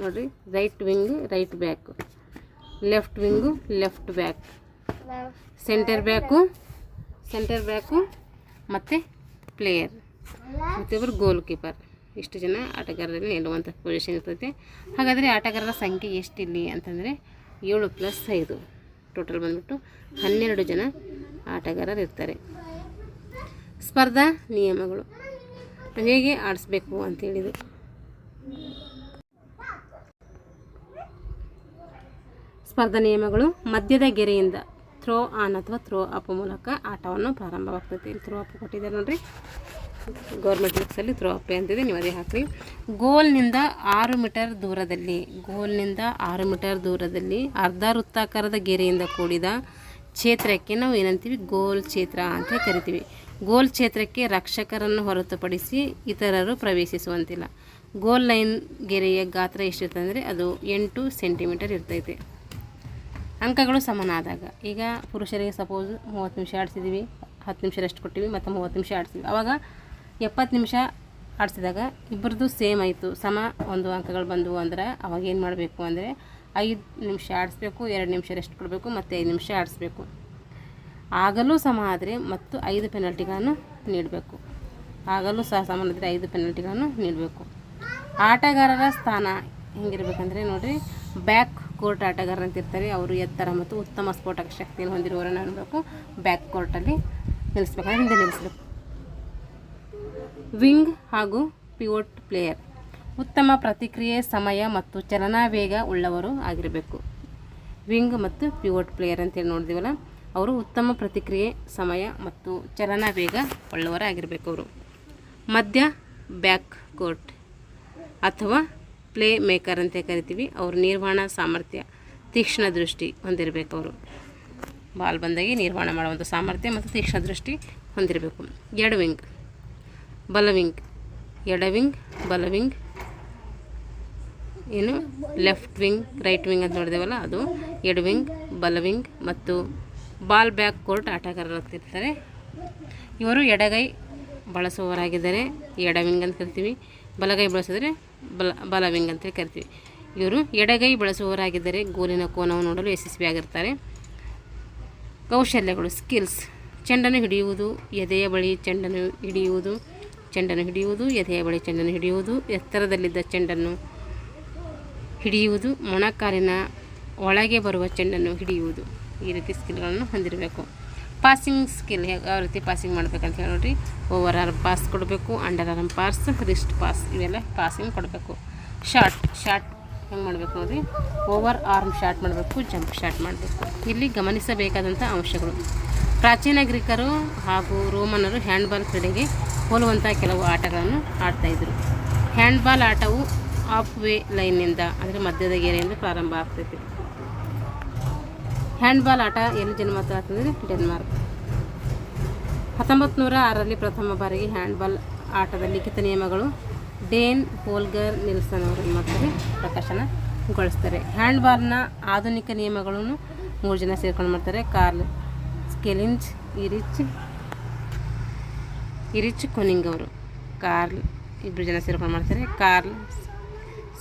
ನೋಡಿರಿ, right wing right back, left wing left back, centre back ಮತ್ತು ಪ್ಲೇಯರ್ ಮತ್ತು ಒಬ್ಬರು ಗೋಲ್ ಕೀಪರ್. ಇಷ್ಟು ಜನ ಆಟಗಾರರಲ್ಲಿ ನಿಲ್ಲುವಂಥ ಪೊಸಿಷನ್ ಇರ್ತೈತೆ. ಹಾಗಾದರೆ ಆಟಗಾರರ ಸಂಖ್ಯೆ ಎಷ್ಟಿಲ್ಲಿ ಅಂತಂದರೆ 7 + 5, ಟೋಟಲ್ ಬಂದುಬಿಟ್ಟು 12 ಜನ ಆಟಗಾರರು ಇರ್ತಾರೆ. ಸ್ಪರ್ಧಾ ನಿಯಮಗಳು ಹೇಗೆ ಆಡಿಸ್ಬೇಕು ಅಂತೇಳಿದು. ಸ್ಪರ್ಧಾ ನಿಯಮಗಳು: ಮಧ್ಯದ ಗೆರೆಯಿಂದ ಥ್ರೋ ಆನ್ ಅಥವಾ ಥ್ರೋ ಅಪ್ ಮೂಲಕ ಆಟವನ್ನು ಪ್ರಾರಂಭವಾಗ್ತೈತಿ. ಇಲ್ಲಿ ಥ್ರೋ ಅಪ್ ಕೊಟ್ಟಿದ್ದಾರೆ ನೋಡಿರಿ, ಗೌರ್ಮೆಂಟ್ ಬುಕ್ಸಲ್ಲಿ ಥ್ರೋ ಅಪ್ ಅಂತಿದೆ, ನೀವು ಅದೇ ಹಾಕಿರಿ. ಗೋಲ್ನಿಂದ 6 ಮೀಟರ್ ದೂರದಲ್ಲಿ ಅರ್ಧ ವೃತ್ತಾಕಾರದ ಗೆರೆಯಿಂದ ಕೂಡಿದ ಕ್ಷೇತ್ರಕ್ಕೆ ನಾವು ಏನಂತೀವಿ, ಗೋಲ್ ಕ್ಷೇತ್ರ ಅಂತ ಕರಿತೀವಿ. ಗೋಲ್ ಕ್ಷೇತ್ರಕ್ಕೆ ರಕ್ಷಕರನ್ನು ಹೊರತುಪಡಿಸಿ ಇತರರು ಪ್ರವೇಶಿಸುವಂತಿಲ್ಲ. ಗೋಲ್ ಲೈನ್ ಗೆರೆಯ ಗಾತ್ರ ಎಷ್ಟಿರ್ತದೆ ಅಂದರೆ ಅದು 8 ಸೆಂಟಿಮೀಟರ್ ಇರ್ತೈತೆ. ಅಂಕಗಳು ಸಮನಾದಾಗ, ಈಗ ಪುರುಷರಿಗೆ ಸಪೋಸ್ 30 ನಿಮಿಷ ಆಡಿಸಿದ್ದೀವಿ, 10 ನಿಮಿಷ ರೆಸ್ಟ್ ಕೊಟ್ಟಿವಿ, ಮತ್ತು 30 ನಿಮಿಷ ಆಡಿಸಿದ್ವಿ. ಆವಾಗ 70 ನಿಮಿಷ ಆಡಿಸಿದಾಗ ಇಬ್ಬರದು ಸೇಮ್ ಆಯಿತು, ಸಮ ಒಂದು ಅಂಕಗಳು ಬಂದವು ಅಂದ್ರೆ ಅವಾಗ ಏನು ಮಾಡಬೇಕು ಅಂದರೆ 5 ನಿಮಿಷ ಆಡಿಸ್ಬೇಕು, 2 ನಿಮಿಷ ರೆಸ್ಟ್ ಕೊಡಬೇಕು, ಮತ್ತು 5 ನಿಮಿಷ ಆಡಿಸ್ಬೇಕು. ಆಗಲೂ ಸಮ ಆದರೆ ಮತ್ತು 5 ಪೆನಾಲ್ಟಿಗಳನ್ನು ನೀಡಬೇಕು. ಆಗಲೂ ಸಹ ಸಮಾನದರೆ 5 ಪೆನಾಲ್ಟಿಗಳನ್ನು ನೀಡಬೇಕು. ಆಟಗಾರರ ಸ್ಥಾನ ಹೆಂಗಿರ್ಬೇಕಂದ್ರೆ ನೋಡಿರಿ, ಬ್ಯಾಕ್ ಕೋರ್ಟ್ ಆಟಗಾರ ಅಂತ ಇರ್ತಾರೆ, ಅವರು ಎತ್ತರ ಮತ್ತು ಉತ್ತಮ ಸ್ಫೋಟಕ ಶಕ್ತಿಯನ್ನು ಹೊಂದಿರುವವರನ್ನು ಅನ್ಬೇಕು. ಬ್ಯಾಕ್ ಕೋರ್ಟಲ್ಲಿ ನಿಲ್ಲಿಸ್ಬೇಕಂದ್ರೆ ಹಿಂದೆ ನಿಲ್ಲಿಸ್ಬೇಕು. ವಿಂಗ್ ಹಾಗೂ ಪಿವೋಟ್ ಪ್ಲೇಯರ್ ಉತ್ತಮ ಪ್ರತಿಕ್ರಿಯೆ, ಸಮಯ ಮತ್ತು ಚಲನಾ ವೇಗ ಉಳ್ಳವರು ಆಗಿರಬೇಕು. ವಿಂಗ್ ಮತ್ತು ಪಿವೋಟ್ ಪ್ಲೇಯರ್ ಅಂತೇಳಿ ನೋಡಿದೀವಲ್ಲ, ಅವರು ಉತ್ತಮ ಪ್ರತಿಕ್ರಿಯೆ, ಸಮಯ ಮತ್ತು ಚಲನಾ ವೇಗ ಉಳ್ಳವರಾಗಿರಬೇಕು. ಅವರು ಮಧ್ಯ ಬ್ಯಾಕ್ ಕೋರ್ಟ್ ಅಥವಾ ಪ್ಲೇ ಮೇಕರ್ ಅಂತ ಕರಿತೀವಿ. ಅವರು ನಿರ್ವಹಣಾ ಸಾಮರ್ಥ್ಯ, ತೀಕ್ಷ್ಣ ದೃಷ್ಟಿ ಹೊಂದಿರಬೇಕು. ಅವರು ಬಾಲ್ ಬಂದಾಗಿ ನಿರ್ವಹಣೆ ಮಾಡುವಂಥ ಸಾಮರ್ಥ್ಯ ಮತ್ತು ತೀಕ್ಷ್ಣ ದೃಷ್ಟಿ ಹೊಂದಿರಬೇಕು. ಎಡವಿಂಗ್, ಬಲವಿಂಗ್, ಎಡವಿಂಗ್, ಬಲವಿಂಗ್, ಏನು ಲೆಫ್ಟ್ ವಿಂಗ್, ರೈಟ್ ವಿಂಗ್ ಅಂತ ನೋಡಿದೇವಲ್ಲ ಅದು ಎಡವಿಂಗ್, ಬಲವಿಂಗ್ ಮತ್ತು ಬಾಲ್ ಬ್ಯಾಕ್ ಕೋರ್ಟ್ ಆಟಗಾರರು ಅಂತಿರ್ತಾರೆ. ಇವರು ಎಡಗೈ ಬಳಸುವವರಾಗಿದ್ದಾರೆ, ಎಡವಿಂಗ್ ಅಂತ ಕರಿತೀವಿ. ಬಲಗೈ ಬಳಸಿದ್ರೆ ಬಲವಿಂಗ್ ಅಂತ ಕರಿತೀವಿ. ಇವರು ಎಡಗೈ ಬಳಸುವವರಾಗಿದ್ದರೆ ಗೋಲಿನ ಕೋನವನ್ನು ನೋಡಲು ಯಶಸ್ವಿಯಾಗಿರ್ತಾರೆ. ಕೌಶಲ್ಯಗಳು, ಸ್ಕಿಲ್ಸ್: ಚೆಂಡನ್ನು ಹಿಡಿಯುವುದು, ಎದೆಯ ಬಳಿ ಚೆಂಡನ್ನು ಹಿಡಿಯುವುದು, ಎದೆಯ ಬಳಿ ಚೆಂಡನ್ನು ಹಿಡಿಯುವುದು, ಎತ್ತರದಲ್ಲಿದ್ದ ಚೆಂಡನ್ನು ಹಿಡಿಯುವುದು, ಮೊಣಕಾಲಿನ ಒಳಗೆ ಬರುವ ಚೆಂಡನ್ನು ಹಿಡಿಯುವುದು. ಈ ರೀತಿ ಸ್ಕಿಲ್ಗಳನ್ನು ಹೊಂದಿರಬೇಕು. ಪಾಸಿಂಗ್ ಸ್ಕಿಲ್, ಯಾವ ರೀತಿ ಪಾಸಿಂಗ್ ಮಾಡಬೇಕಂತ ಹೇಳಿ ನೋಡಿರಿ. ಓವರ್ ಆರ್ಮ್ ಪಾಸ್ ಕೊಡಬೇಕು, under arm pass, wrist pass, ಇವೆಲ್ಲ ಪಾಸಿಂಗ್ ಕೊಡಬೇಕು. ಶಾಟ್ ಹೆಂಗೆ ಮಾಡಬೇಕು ನೋಡಿರಿ, ಓವರ್ ಆರ್ಮ್ ಶಾಟ್ ಮಾಡಬೇಕು, ಜಂಪ್ ಶಾಟ್ ಮಾಡಬೇಕು. ಇಲ್ಲಿ ಗಮನಿಸಬೇಕಾದಂಥ ಅಂಶಗಳು: ಪ್ರಾಚೀನ ಗ್ರೀಕರು ಹಾಗೂ ರೋಮನರು ಹ್ಯಾಂಡ್ಬಾಲ್ ಕ್ರೀಡೆಗೆ ಹೋಲುವಂಥ ಕೆಲವು ಆಟಗಳನ್ನು ಆಡ್ತಾಯಿದ್ರು. ಹ್ಯಾಂಡ್ಬಾಲ್ ಆಟವು ಆಫ್ ವೇ ಲೈನ್ನಿಂದ ಅಂದರೆ ಮಧ್ಯದ ಗೆರೆಯಿಂದ ಪ್ರಾರಂಭ ಆಗ್ತೈತಿ. ಹ್ಯಾಂಡ್ಬಾಲ್ ಆಟ ಎಲ್ಲಿ ಜನ್ಮ ಆಗ್ತದೆ? ಡೆನ್ಮಾರ್ಕ್. 1906ರಲ್ಲಿ ಪ್ರಥಮ ಬಾರಿಗೆ ಹ್ಯಾಂಡ್ಬಾಲ್ ಆಟದ ಲಿಖಿತ ನಿಯಮಗಳು ಡೇನ್ ಹೋಲ್ಗರ್ ನಿಲ್ಸನ್ ಅವರು ಮಾಡ್ತಾರೆ, ಪ್ರಕಾಶನಗೊಳಿಸ್ತಾರೆ. ಹ್ಯಾಂಡ್ಬಾಲ್ನ ಆಧುನಿಕ ನಿಯಮಗಳನ್ನು 3 ಜನ ಸೇರ್ಕೊಂಡು ಮಾಡ್ತಾರೆ. ಕಾರ್ಲ್ ಸ್ಕೆಲಿಂಜ್, ಇರಿಚ್ ಕೊನಿಂಗ್ ಅವರು. ಕಾರ್ಲ್ ಇಬ್ಬರು ಜನ ಸೇರ್ಕೊಂಡು ಮಾಡ್ತಾರೆ, ಕಾರ್ಲ್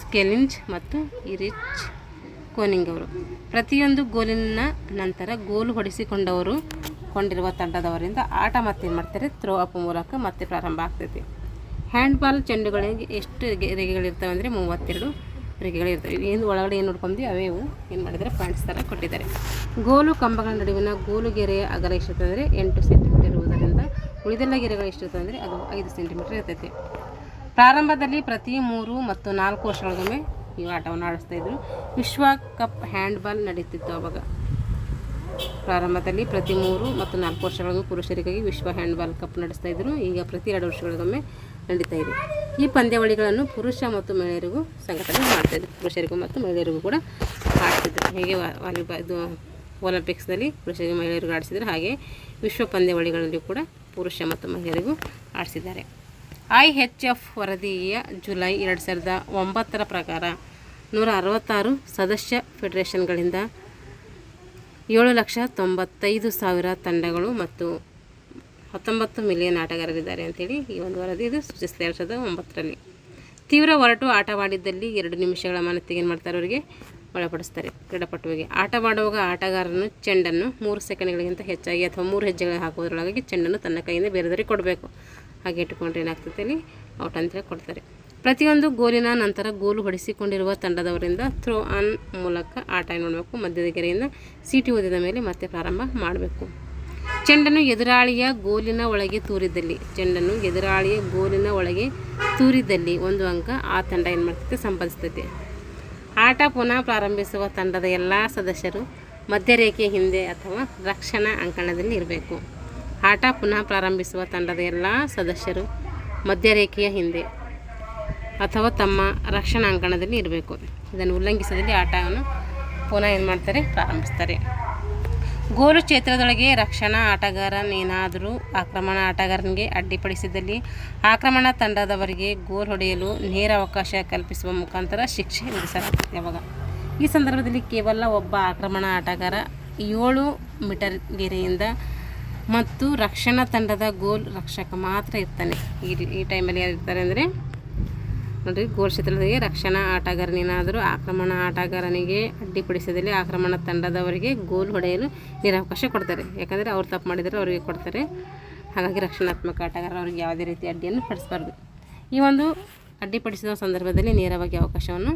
ಸ್ಕೆಲಿಂಜ್ ಮತ್ತು ಇರಿಚ್ ಕೊನಿಂಗ್ ಅವರು. ಪ್ರತಿಯೊಂದು ಗೋಲಿನ ನಂತರ ಗೋಲು ಹೊಡೆಸಿಕೊಂಡಿರುವ ತಂಡದವರಿಂದ ಆಟ ಮತ್ತೇನು ಮಾಡ್ತಾರೆ, ಥ್ರೋ ಅಪ್ ಮೂಲಕ ಮತ್ತೆ ಪ್ರಾರಂಭ ಆಗ್ತೈತಿ. ಹ್ಯಾಂಡ್ಬಾಲ್ ಚೆಂಡುಗಳಿಗೆ ಎಷ್ಟು ಗೆರೆಗಳಿರ್ತವೆ ಅಂದರೆ 32. ರೇಖೆಗಳಿರ್ತವೆ. ಏನು ಒಳಗಡೆ ಏನು ನೋಡ್ಕೊಂಡ್ವಿ ಅವೇ ಇವು ಏನು ಮಾಡಿದರೆ ಪಾಯಿಂಟ್ಸ್ ಥರ ಕೊಟ್ಟಿದ್ದಾರೆ. ಗೋಲು ಕಂಬಗಳ ನಡುವಿನ ಗೋಲು ಗೆರೆಯ ಅಗಲ ಎಷ್ಟಿರ್ತದೆ ಅಂದರೆ 8 ಸೆಂಟಿಮೀಟರ್ ಇರುವುದರಿಂದ ಉಳಿದೆಲ್ಲ ಗೆರೆಗಳು ಎಷ್ಟಿರ್ತದೆ ಅಂದರೆ ಅದು 5 ಸೆಂಟಿಮೀಟರ್ ಇರ್ತೈತಿ. ಪ್ರಾರಂಭದಲ್ಲಿ ಪ್ರತಿ 3 ಮತ್ತು 4 ವರ್ಷಗಳಿಗೊಮ್ಮೆ ಈ ಆಟವನ್ನು ಆಡಿಸ್ತಾಯಿದ್ರು. ವಿಶ್ವ ಕಪ್ ಹ್ಯಾಂಡ್ಬಾಲ್ ನಡೀತಿತ್ತು ಆವಾಗ. ಪ್ರಾರಂಭದಲ್ಲಿ ಪ್ರತಿ 3 ಮತ್ತು 4 ವರ್ಷಗಳಿಗೊಮ್ಮೆ ಪುರುಷರಿಗಾಗಿ ವಿಶ್ವ ಹ್ಯಾಂಡ್ಬಾಲ್ ಕಪ್ ನಡೆಸ್ತಾಯಿದ್ರು. ಈಗ ಪ್ರತಿ 2 ವರ್ಷಗಳಿಗೊಮ್ಮೆ ನಡೀತಾ ಇದೆ. ಈ ಪಂದ್ಯಾವಳಿಗಳನ್ನು ಪುರುಷ ಮತ್ತು ಮಹಿಳೆಯರಿಗೂ ಸಂಘಟನೆ ಮಾಡ್ತಾಯಿದ್ರು. ಪುರುಷರಿಗೂ ಮತ್ತು ಮಹಿಳೆಯರಿಗೂ ಕೂಡ ಆಡ್ತಿದ್ರು. ಹೇಗೆ ವಾಲಿಬಾಲ್ ಇದು ಒಲಿಂಪಿಕ್ಸ್ನಲ್ಲಿ ಪುರುಷರಿಗೆ ಮಹಿಳೆಯರಿಗೂ ಆಡಿಸಿದ್ರು, ಹಾಗೆ ವಿಶ್ವ ಪಂದ್ಯಾವಳಿಗಳಲ್ಲಿ ಕೂಡ ಪುರುಷ ಮತ್ತು ಮಹಿಳೆಯರಿಗೂ ಆಡಿಸಿದ್ದಾರೆ. IHF ವರದಿಯ ಜುಲೈ 2009 ಪ್ರಕಾರ 166 ಸದಸ್ಯ ಫೆಡರೇಷನ್ಗಳಿಂದ 7,95,000 ತಂಡಗಳು ಮತ್ತು 19 ಮಿಲಿಯನ್ ಆಟಗಾರರಿದ್ದಾರೆ ಅಂತೇಳಿ ಈ ಒಂದು ವರದಿ ಇದು ಸೂಚಿಸಿದೆ 2009ರಲ್ಲಿ. ತೀವ್ರ ಒರಟು ಆಟವಾಡಿದ್ದಲ್ಲಿ 2 ನಿಮಿಷಗಳ ಅಮಾನತಿಗೆ ಏನು ಮಾಡ್ತಾರೆ, ಅವರಿಗೆ ಒಳಪಡಿಸ್ತಾರೆ ಕ್ರೀಡಾಪಟುವಿಗೆ. ಆಟವಾಡುವಾಗ ಆಟಗಾರನು ಚೆಂಡನ್ನು 3 ಸೆಕೆಂಡ್ಗಳಿಗಿಂತ ಹೆಚ್ಚಾಗಿ ಅಥವಾ 3 ಹೆಜ್ಜೆಗಳು ಹಾಕುವುದರೊಳಗಾಗಿ ಚೆಂಡನ್ನು ತನ್ನ ಕೈಯಿಂದ ಬೇರೆದವರಿಗೆ ಕೊಡಬೇಕು. ಹಾಗೆ ಇಟ್ಟುಕೊಂಡ್ರೆ ಏನಾಗ್ತೈತೆ ಅಲ್ಲಿ ಔಟ್ ಅಂತೇಳಿ ಕೊಡ್ತಾರೆ. ಪ್ರತಿಯೊಂದು ಗೋಲಿನ ನಂತರ ಗೋಲು ಹೊಡೆಸಿಕೊಂಡಿರುವ ತಂಡದವರಿಂದ ಥ್ರೋ ಆನ್ ಮೂಲಕ ಆಟ ನೋಡಬೇಕು. ಮಧ್ಯದ ಗೆರೆಯಿಂದ ಸೀಟಿ ಓದಿದ ಮೇಲೆ ಮತ್ತೆ ಪ್ರಾರಂಭ ಮಾಡಬೇಕು. ಚೆಂಡನ್ನು ಎದುರಾಳಿಯ ಗೋಲಿನ ಒಳಗೆ ತೂರಿದಲ್ಲಿ 1 ಅಂಕ ಆ ತಂಡ ಏನು ಮಾಡ್ತೈತೆ, ಸಂಪಾದಿಸ್ತೈತೆ. ಆಟ ಪುನಃ ಪ್ರಾರಂಭಿಸುವ ತಂಡದ ಎಲ್ಲ ಸದಸ್ಯರು ಮಧ್ಯರೇಖೆಯ ಹಿಂದೆ ಅಥವಾ ರಕ್ಷಣಾ ಅಂಕಣದಲ್ಲಿ ಇರಬೇಕು. ಆಟ ಪುನಃ ಪ್ರಾರಂಭಿಸುವ ತಂಡದ ಎಲ್ಲ ಸದಸ್ಯರು ಮಧ್ಯರೇಖೆಯ ಹಿಂದೆ ಅಥವಾ ತಮ್ಮ ರಕ್ಷಣಾ ಅಂಕಣದಲ್ಲಿ ಇರಬೇಕು. ಇದನ್ನು ಉಲ್ಲಂಘಿಸಿದಲ್ಲಿ ಆಟವನ್ನು ಪುನಃ ಏನು ಮಾಡ್ತಾರೆ, ಪ್ರಾರಂಭಿಸ್ತಾರೆ. ಗೋಲು ಕ್ಷೇತ್ರದೊಳಗೆ ರಕ್ಷಣಾ ಆಟಗಾರನೇನಾದರೂ ಆಕ್ರಮಣ ಆಟಗಾರನಿಗೆ ಅಡ್ಡಿಪಡಿಸಿದಲ್ಲಿ ಆಕ್ರಮಣ ತಂಡದವರಿಗೆ ಗೋಲ್ ಹೊಡೆಯಲು ನೇರ ಅವಕಾಶ ಕಲ್ಪಿಸುವ ಮುಖಾಂತರ ಶಿಕ್ಷೆ ವಿಧಿಸಲಾಗುತ್ತದೆ. ಅವಾಗ ಈ ಸಂದರ್ಭದಲ್ಲಿ ಕೇವಲ ಒಬ್ಬ ಆಕ್ರಮಣ ಆಟಗಾರ 7 ಮೀಟರ್ ಗೆರೆಯಿಂದ ಮತ್ತು ರಕ್ಷಣಾ ತಂಡದ ಗೋಲ್ ರಕ್ಷಕ ಮಾತ್ರ ಇರ್ತಾನೆ. ಈ ಟೈಮಲ್ಲಿ ಯಾರಿರ್ತಾರೆ ಅಂದರೆ ನೋಡಿರಿ, ಗೋಲ್ ಕ್ಷೇತ್ರದಲ್ಲಿ ರಕ್ಷಣಾ ಆಟಗಾರನೇನಾದರೂ ಆಕ್ರಮಣ ಆಟಗಾರನಿಗೆ ಅಡ್ಡಿಪಡಿಸಿದಲ್ಲಿ ಆಕ್ರಮಣ ತಂಡದವರಿಗೆ ಗೋಲ್ ಹೊಡೆಯಲು ನಿರಾವಕಾಶ ಕೊಡ್ತಾರೆ. ಯಾಕಂದರೆ ಅವ್ರು ತಪ್ಪು ಮಾಡಿದರೆ ಅವರಿಗೆ ಕೊಡ್ತಾರೆ. ಹಾಗಾಗಿ ರಕ್ಷಣಾತ್ಮಕ ಆಟಗಾರ ಅವ್ರಿಗೆ ಯಾವುದೇ ರೀತಿ ಅಡ್ಡಿಯನ್ನು ಪಡಿಸಬಾರ್ದು. ಈ ಒಂದು ಅಡ್ಡಿಪಡಿಸಿದ ಸಂದರ್ಭದಲ್ಲಿ ನೇರವಾಗಿ ಅವಕಾಶವನ್ನು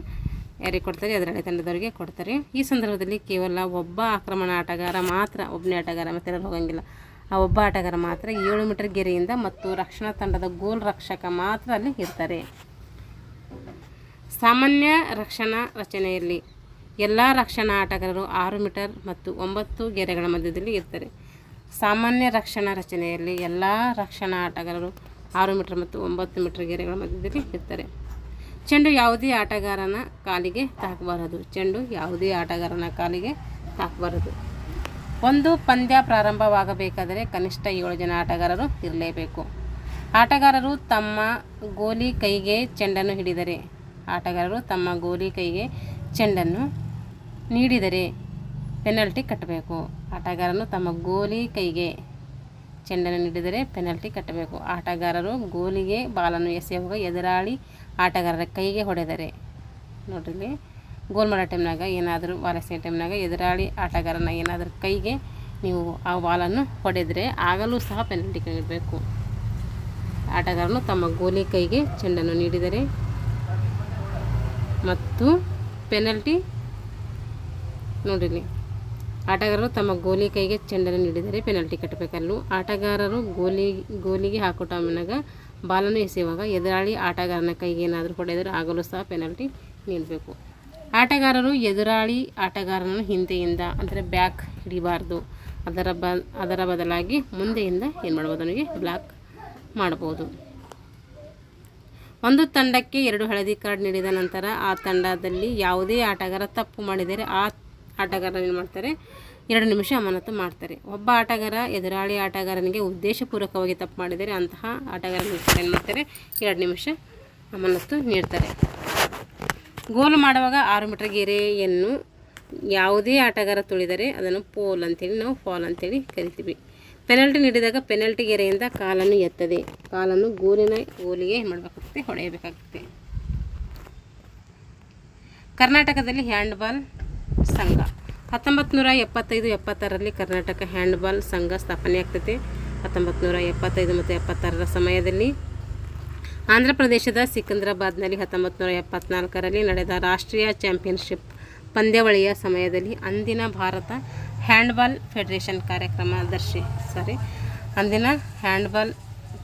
ಯಾರಿಗೆ ಕೊಡ್ತಾರೆ, ಎದುರಾಳಿ ತಂಡದವರಿಗೆ ಕೊಡ್ತಾರೆ. ಈ ಸಂದರ್ಭದಲ್ಲಿ ಕೇವಲ ಒಬ್ಬ ಆಕ್ರಮಣ ಆಟಗಾರ ಮಾತ್ರ, ಒಬ್ಬನೇ ಆಟಗಾರ ಮತ್ತೆ ಎಲ್ಲರೂ ಹೋಗಂಗಿಲ್ಲ, ಆ ಒಬ್ಬ ಆಟಗಾರ ಮಾತ್ರ 7 ಮೀಟರ್ ಗೆರೆಯಿಂದ ಮತ್ತು ರಕ್ಷಣಾ ತಂಡದ ಗೋಲ್ ರಕ್ಷಕ ಮಾತ್ರ ಅಲ್ಲಿ ಇರ್ತಾರೆ. ಸಾಮಾನ್ಯ ರಕ್ಷಣಾ ರಚನೆಯಲ್ಲಿ ಎಲ್ಲ ರಕ್ಷಣಾ ಆಟಗಾರರು 6 ಮೀಟರ್ ಮತ್ತು 9 ಗೆರೆಗಳ ಮಧ್ಯದಲ್ಲಿ ಇರ್ತಾರೆ. ಸಾಮಾನ್ಯ ರಕ್ಷಣಾ ರಚನೆಯಲ್ಲಿ ಎಲ್ಲ ರಕ್ಷಣಾ ಆಟಗಾರರು 6 ಮೀಟರ್ ಮತ್ತು 9 ಮೀಟರ್ ಗೆರೆಗಳ ಮಧ್ಯದಲ್ಲಿ ಇರ್ತಾರೆ. ಚೆಂಡು ಯಾವುದೇ ಆಟಗಾರನ ಕಾಲಿಗೆ ತಾಕಬಾರದು. ಒಂದು ಪಂದ್ಯ ಪ್ರಾರಂಭವಾಗಬೇಕಾದರೆ ಕನಿಷ್ಠ 7 ಜನ ಆಟಗಾರರು ಇರಲೇಬೇಕು. ಆಟಗಾರರು ತಮ್ಮ ಗೋಲಿ ಕೈಗೆ ಚೆಂಡನ್ನು ನೀಡಿದರೆ ಪೆನಲ್ಟಿ ಕಟ್ಟಬೇಕು. ಆಟಗಾರರು ಗೋಲಿಗೆ ಬಾಲನ್ನು ಎಸೆಯುವಾಗ ಎದುರಾಳಿ ಆಟಗಾರರ ಕೈಗೆ ಹೊಡೆದರೆ, ನೋಡ್ರಿ ಗೋಲ್ ಮಾಡೋ ಟೈಮ್ನಾಗ ಏನಾದರೂ ಬಾಲ್ ಎಸೆಯೋ ಟೈಮ್ನಾಗ ಎದುರಾಳಿ ಆಟಗಾರನ ಏನಾದರೂ ಕೈಗೆ ನೀವು ಆ ಬಾಲನ್ನು ಹೊಡೆದರೆ ಆಗಲೂ ಸಹ ಪೆನಲ್ಟಿ ನೀಡಬೇಕು. ಆಟಗಾರನು ತಮ್ಮ ಗೋಲಿ ಕೈಗೆ ಚೆಂಡನ್ನು ನೀಡಿದರೆ ಮತ್ತು ಪೆನಲ್ಟಿ ನೋಡಿರಿ, ಆಟಗಾರರು ತಮ್ಮ ಗೋಲಿ ಕೈಗೆ ಚೆಂಡನ್ನು ನೀಡಿದರೆ ಪೆನಲ್ಟಿ ಕಟ್ಟಬೇಕಲ್ಲೂ. ಆಟಗಾರರು ಗೋಲಿಗೆ ಹಾಕೋ ಟೈಮ್ನಾಗ ಬಾಲನ್ನು ಎಸೆಯುವಾಗ ಎದುರಾಳಿ ಆಟಗಾರನ ಕೈಗೆ ಏನಾದರೂ ಹೊಡೆದರೆ ಆಗಲೂ ಸಹ ಪೆನಲ್ಟಿ ನೀಡಬೇಕು. ಆಟಗಾರರು ಎದುರಾಳಿ ಆಟಗಾರನನ್ನು ಹಿಂದೆಯಿಂದ ಅಂದರೆ ಬ್ಯಾಕ್ ಹಿಡಿಬಾರ್ದು. ಅದರ ಬದಲಾಗಿ ಮುಂದೆಯಿಂದ ಏನು ಮಾಡ್ಬೋದು, ಅವನಿಗೆ ಬ್ಲಾಕ್ ಮಾಡ್ಬೋದು. ಒಂದು ತಂಡಕ್ಕೆ 2 ಹಳದಿ ಕಾರ್ಡ್ ನೀಡಿದ ನಂತರ ಆ ತಂಡದಲ್ಲಿ ಯಾವುದೇ ಆಟಗಾರ ತಪ್ಪು ಮಾಡಿದರೆ ಆ ಆಟಗಾರನ ಏನು ಮಾಡ್ತಾರೆ, 2 ನಿಮಿಷ ಅಮಾನತು ಮಾಡ್ತಾರೆ. ಒಬ್ಬ ಆಟಗಾರ ಎದುರಾಳಿ ಆಟಗಾರನಿಗೆ ಉದ್ದೇಶಪೂರ್ವಕವಾಗಿ ತಪ್ಪು ಮಾಡಿದರೆ ಅಂತಹ ಆಟಗಾರನಿಗೆ ಏನು ಮಾಡ್ತಾರೆ, 2 ನಿಮಿಷ ಅಮಾನತು ನೀಡ್ತಾರೆ. ಗೋಲು ಮಾಡುವಾಗ 6 ಮೀಟರ್ ಗೆರೆಯನ್ನು ಯಾವುದೇ ಆಟಗಾರ ತುಳಿದರೆ ಅದನ್ನು ಪೋಲ್ ಅಂತೇಳಿ ನಾವು ಫಾಲ್ ಅಂತೇಳಿ ಕರಿತೀವಿ. ಪೆನಲ್ಟಿ ನೀಡಿದಾಗ ಪೆನಲ್ಟಿ ಗೆರೆಯಿಂದ ಕಾಲನ್ನು ಎತ್ತದೆ, ಕಾಲನ್ನು ಗೋಲಿಗೆ ಏನು ಮಾಡಬೇಕಾಗುತ್ತೆ, ಹೊಡೆಯಬೇಕಾಗುತ್ತೆ. ಕರ್ನಾಟಕದಲ್ಲಿ ಹ್ಯಾಂಡ್ಬಾಲ್ ಸಂಘ 1975-76ರಲ್ಲಿ ಕರ್ನಾಟಕ ಹ್ಯಾಂಡ್ಬಾಲ್ ಸಂಘ ಸ್ಥಾಪನೆ ಆಗ್ತೈತೆ. 1975 ಮತ್ತು 76ರ ಸಮಯದಲ್ಲಿ ಆಂಧ್ರ ಪ್ರದೇಶದ ಸಿಕಂದ್ರಾಬಾದ್ನಲ್ಲಿ 1974ರಲ್ಲಿ ನಡೆದ ರಾಷ್ಟ್ರೀಯ ಚಾಂಪಿಯನ್ಶಿಪ್ ಪಂದ್ಯಾವಳಿಯ ಸಮಯದಲ್ಲಿ ಅಂದಿನ ಭಾರತ ಹ್ಯಾಂಡ್ಬಾಲ್ ಫೆಡರೇಷನ್ ಅಂದಿನ ಹ್ಯಾಂಡ್ಬಾಲ್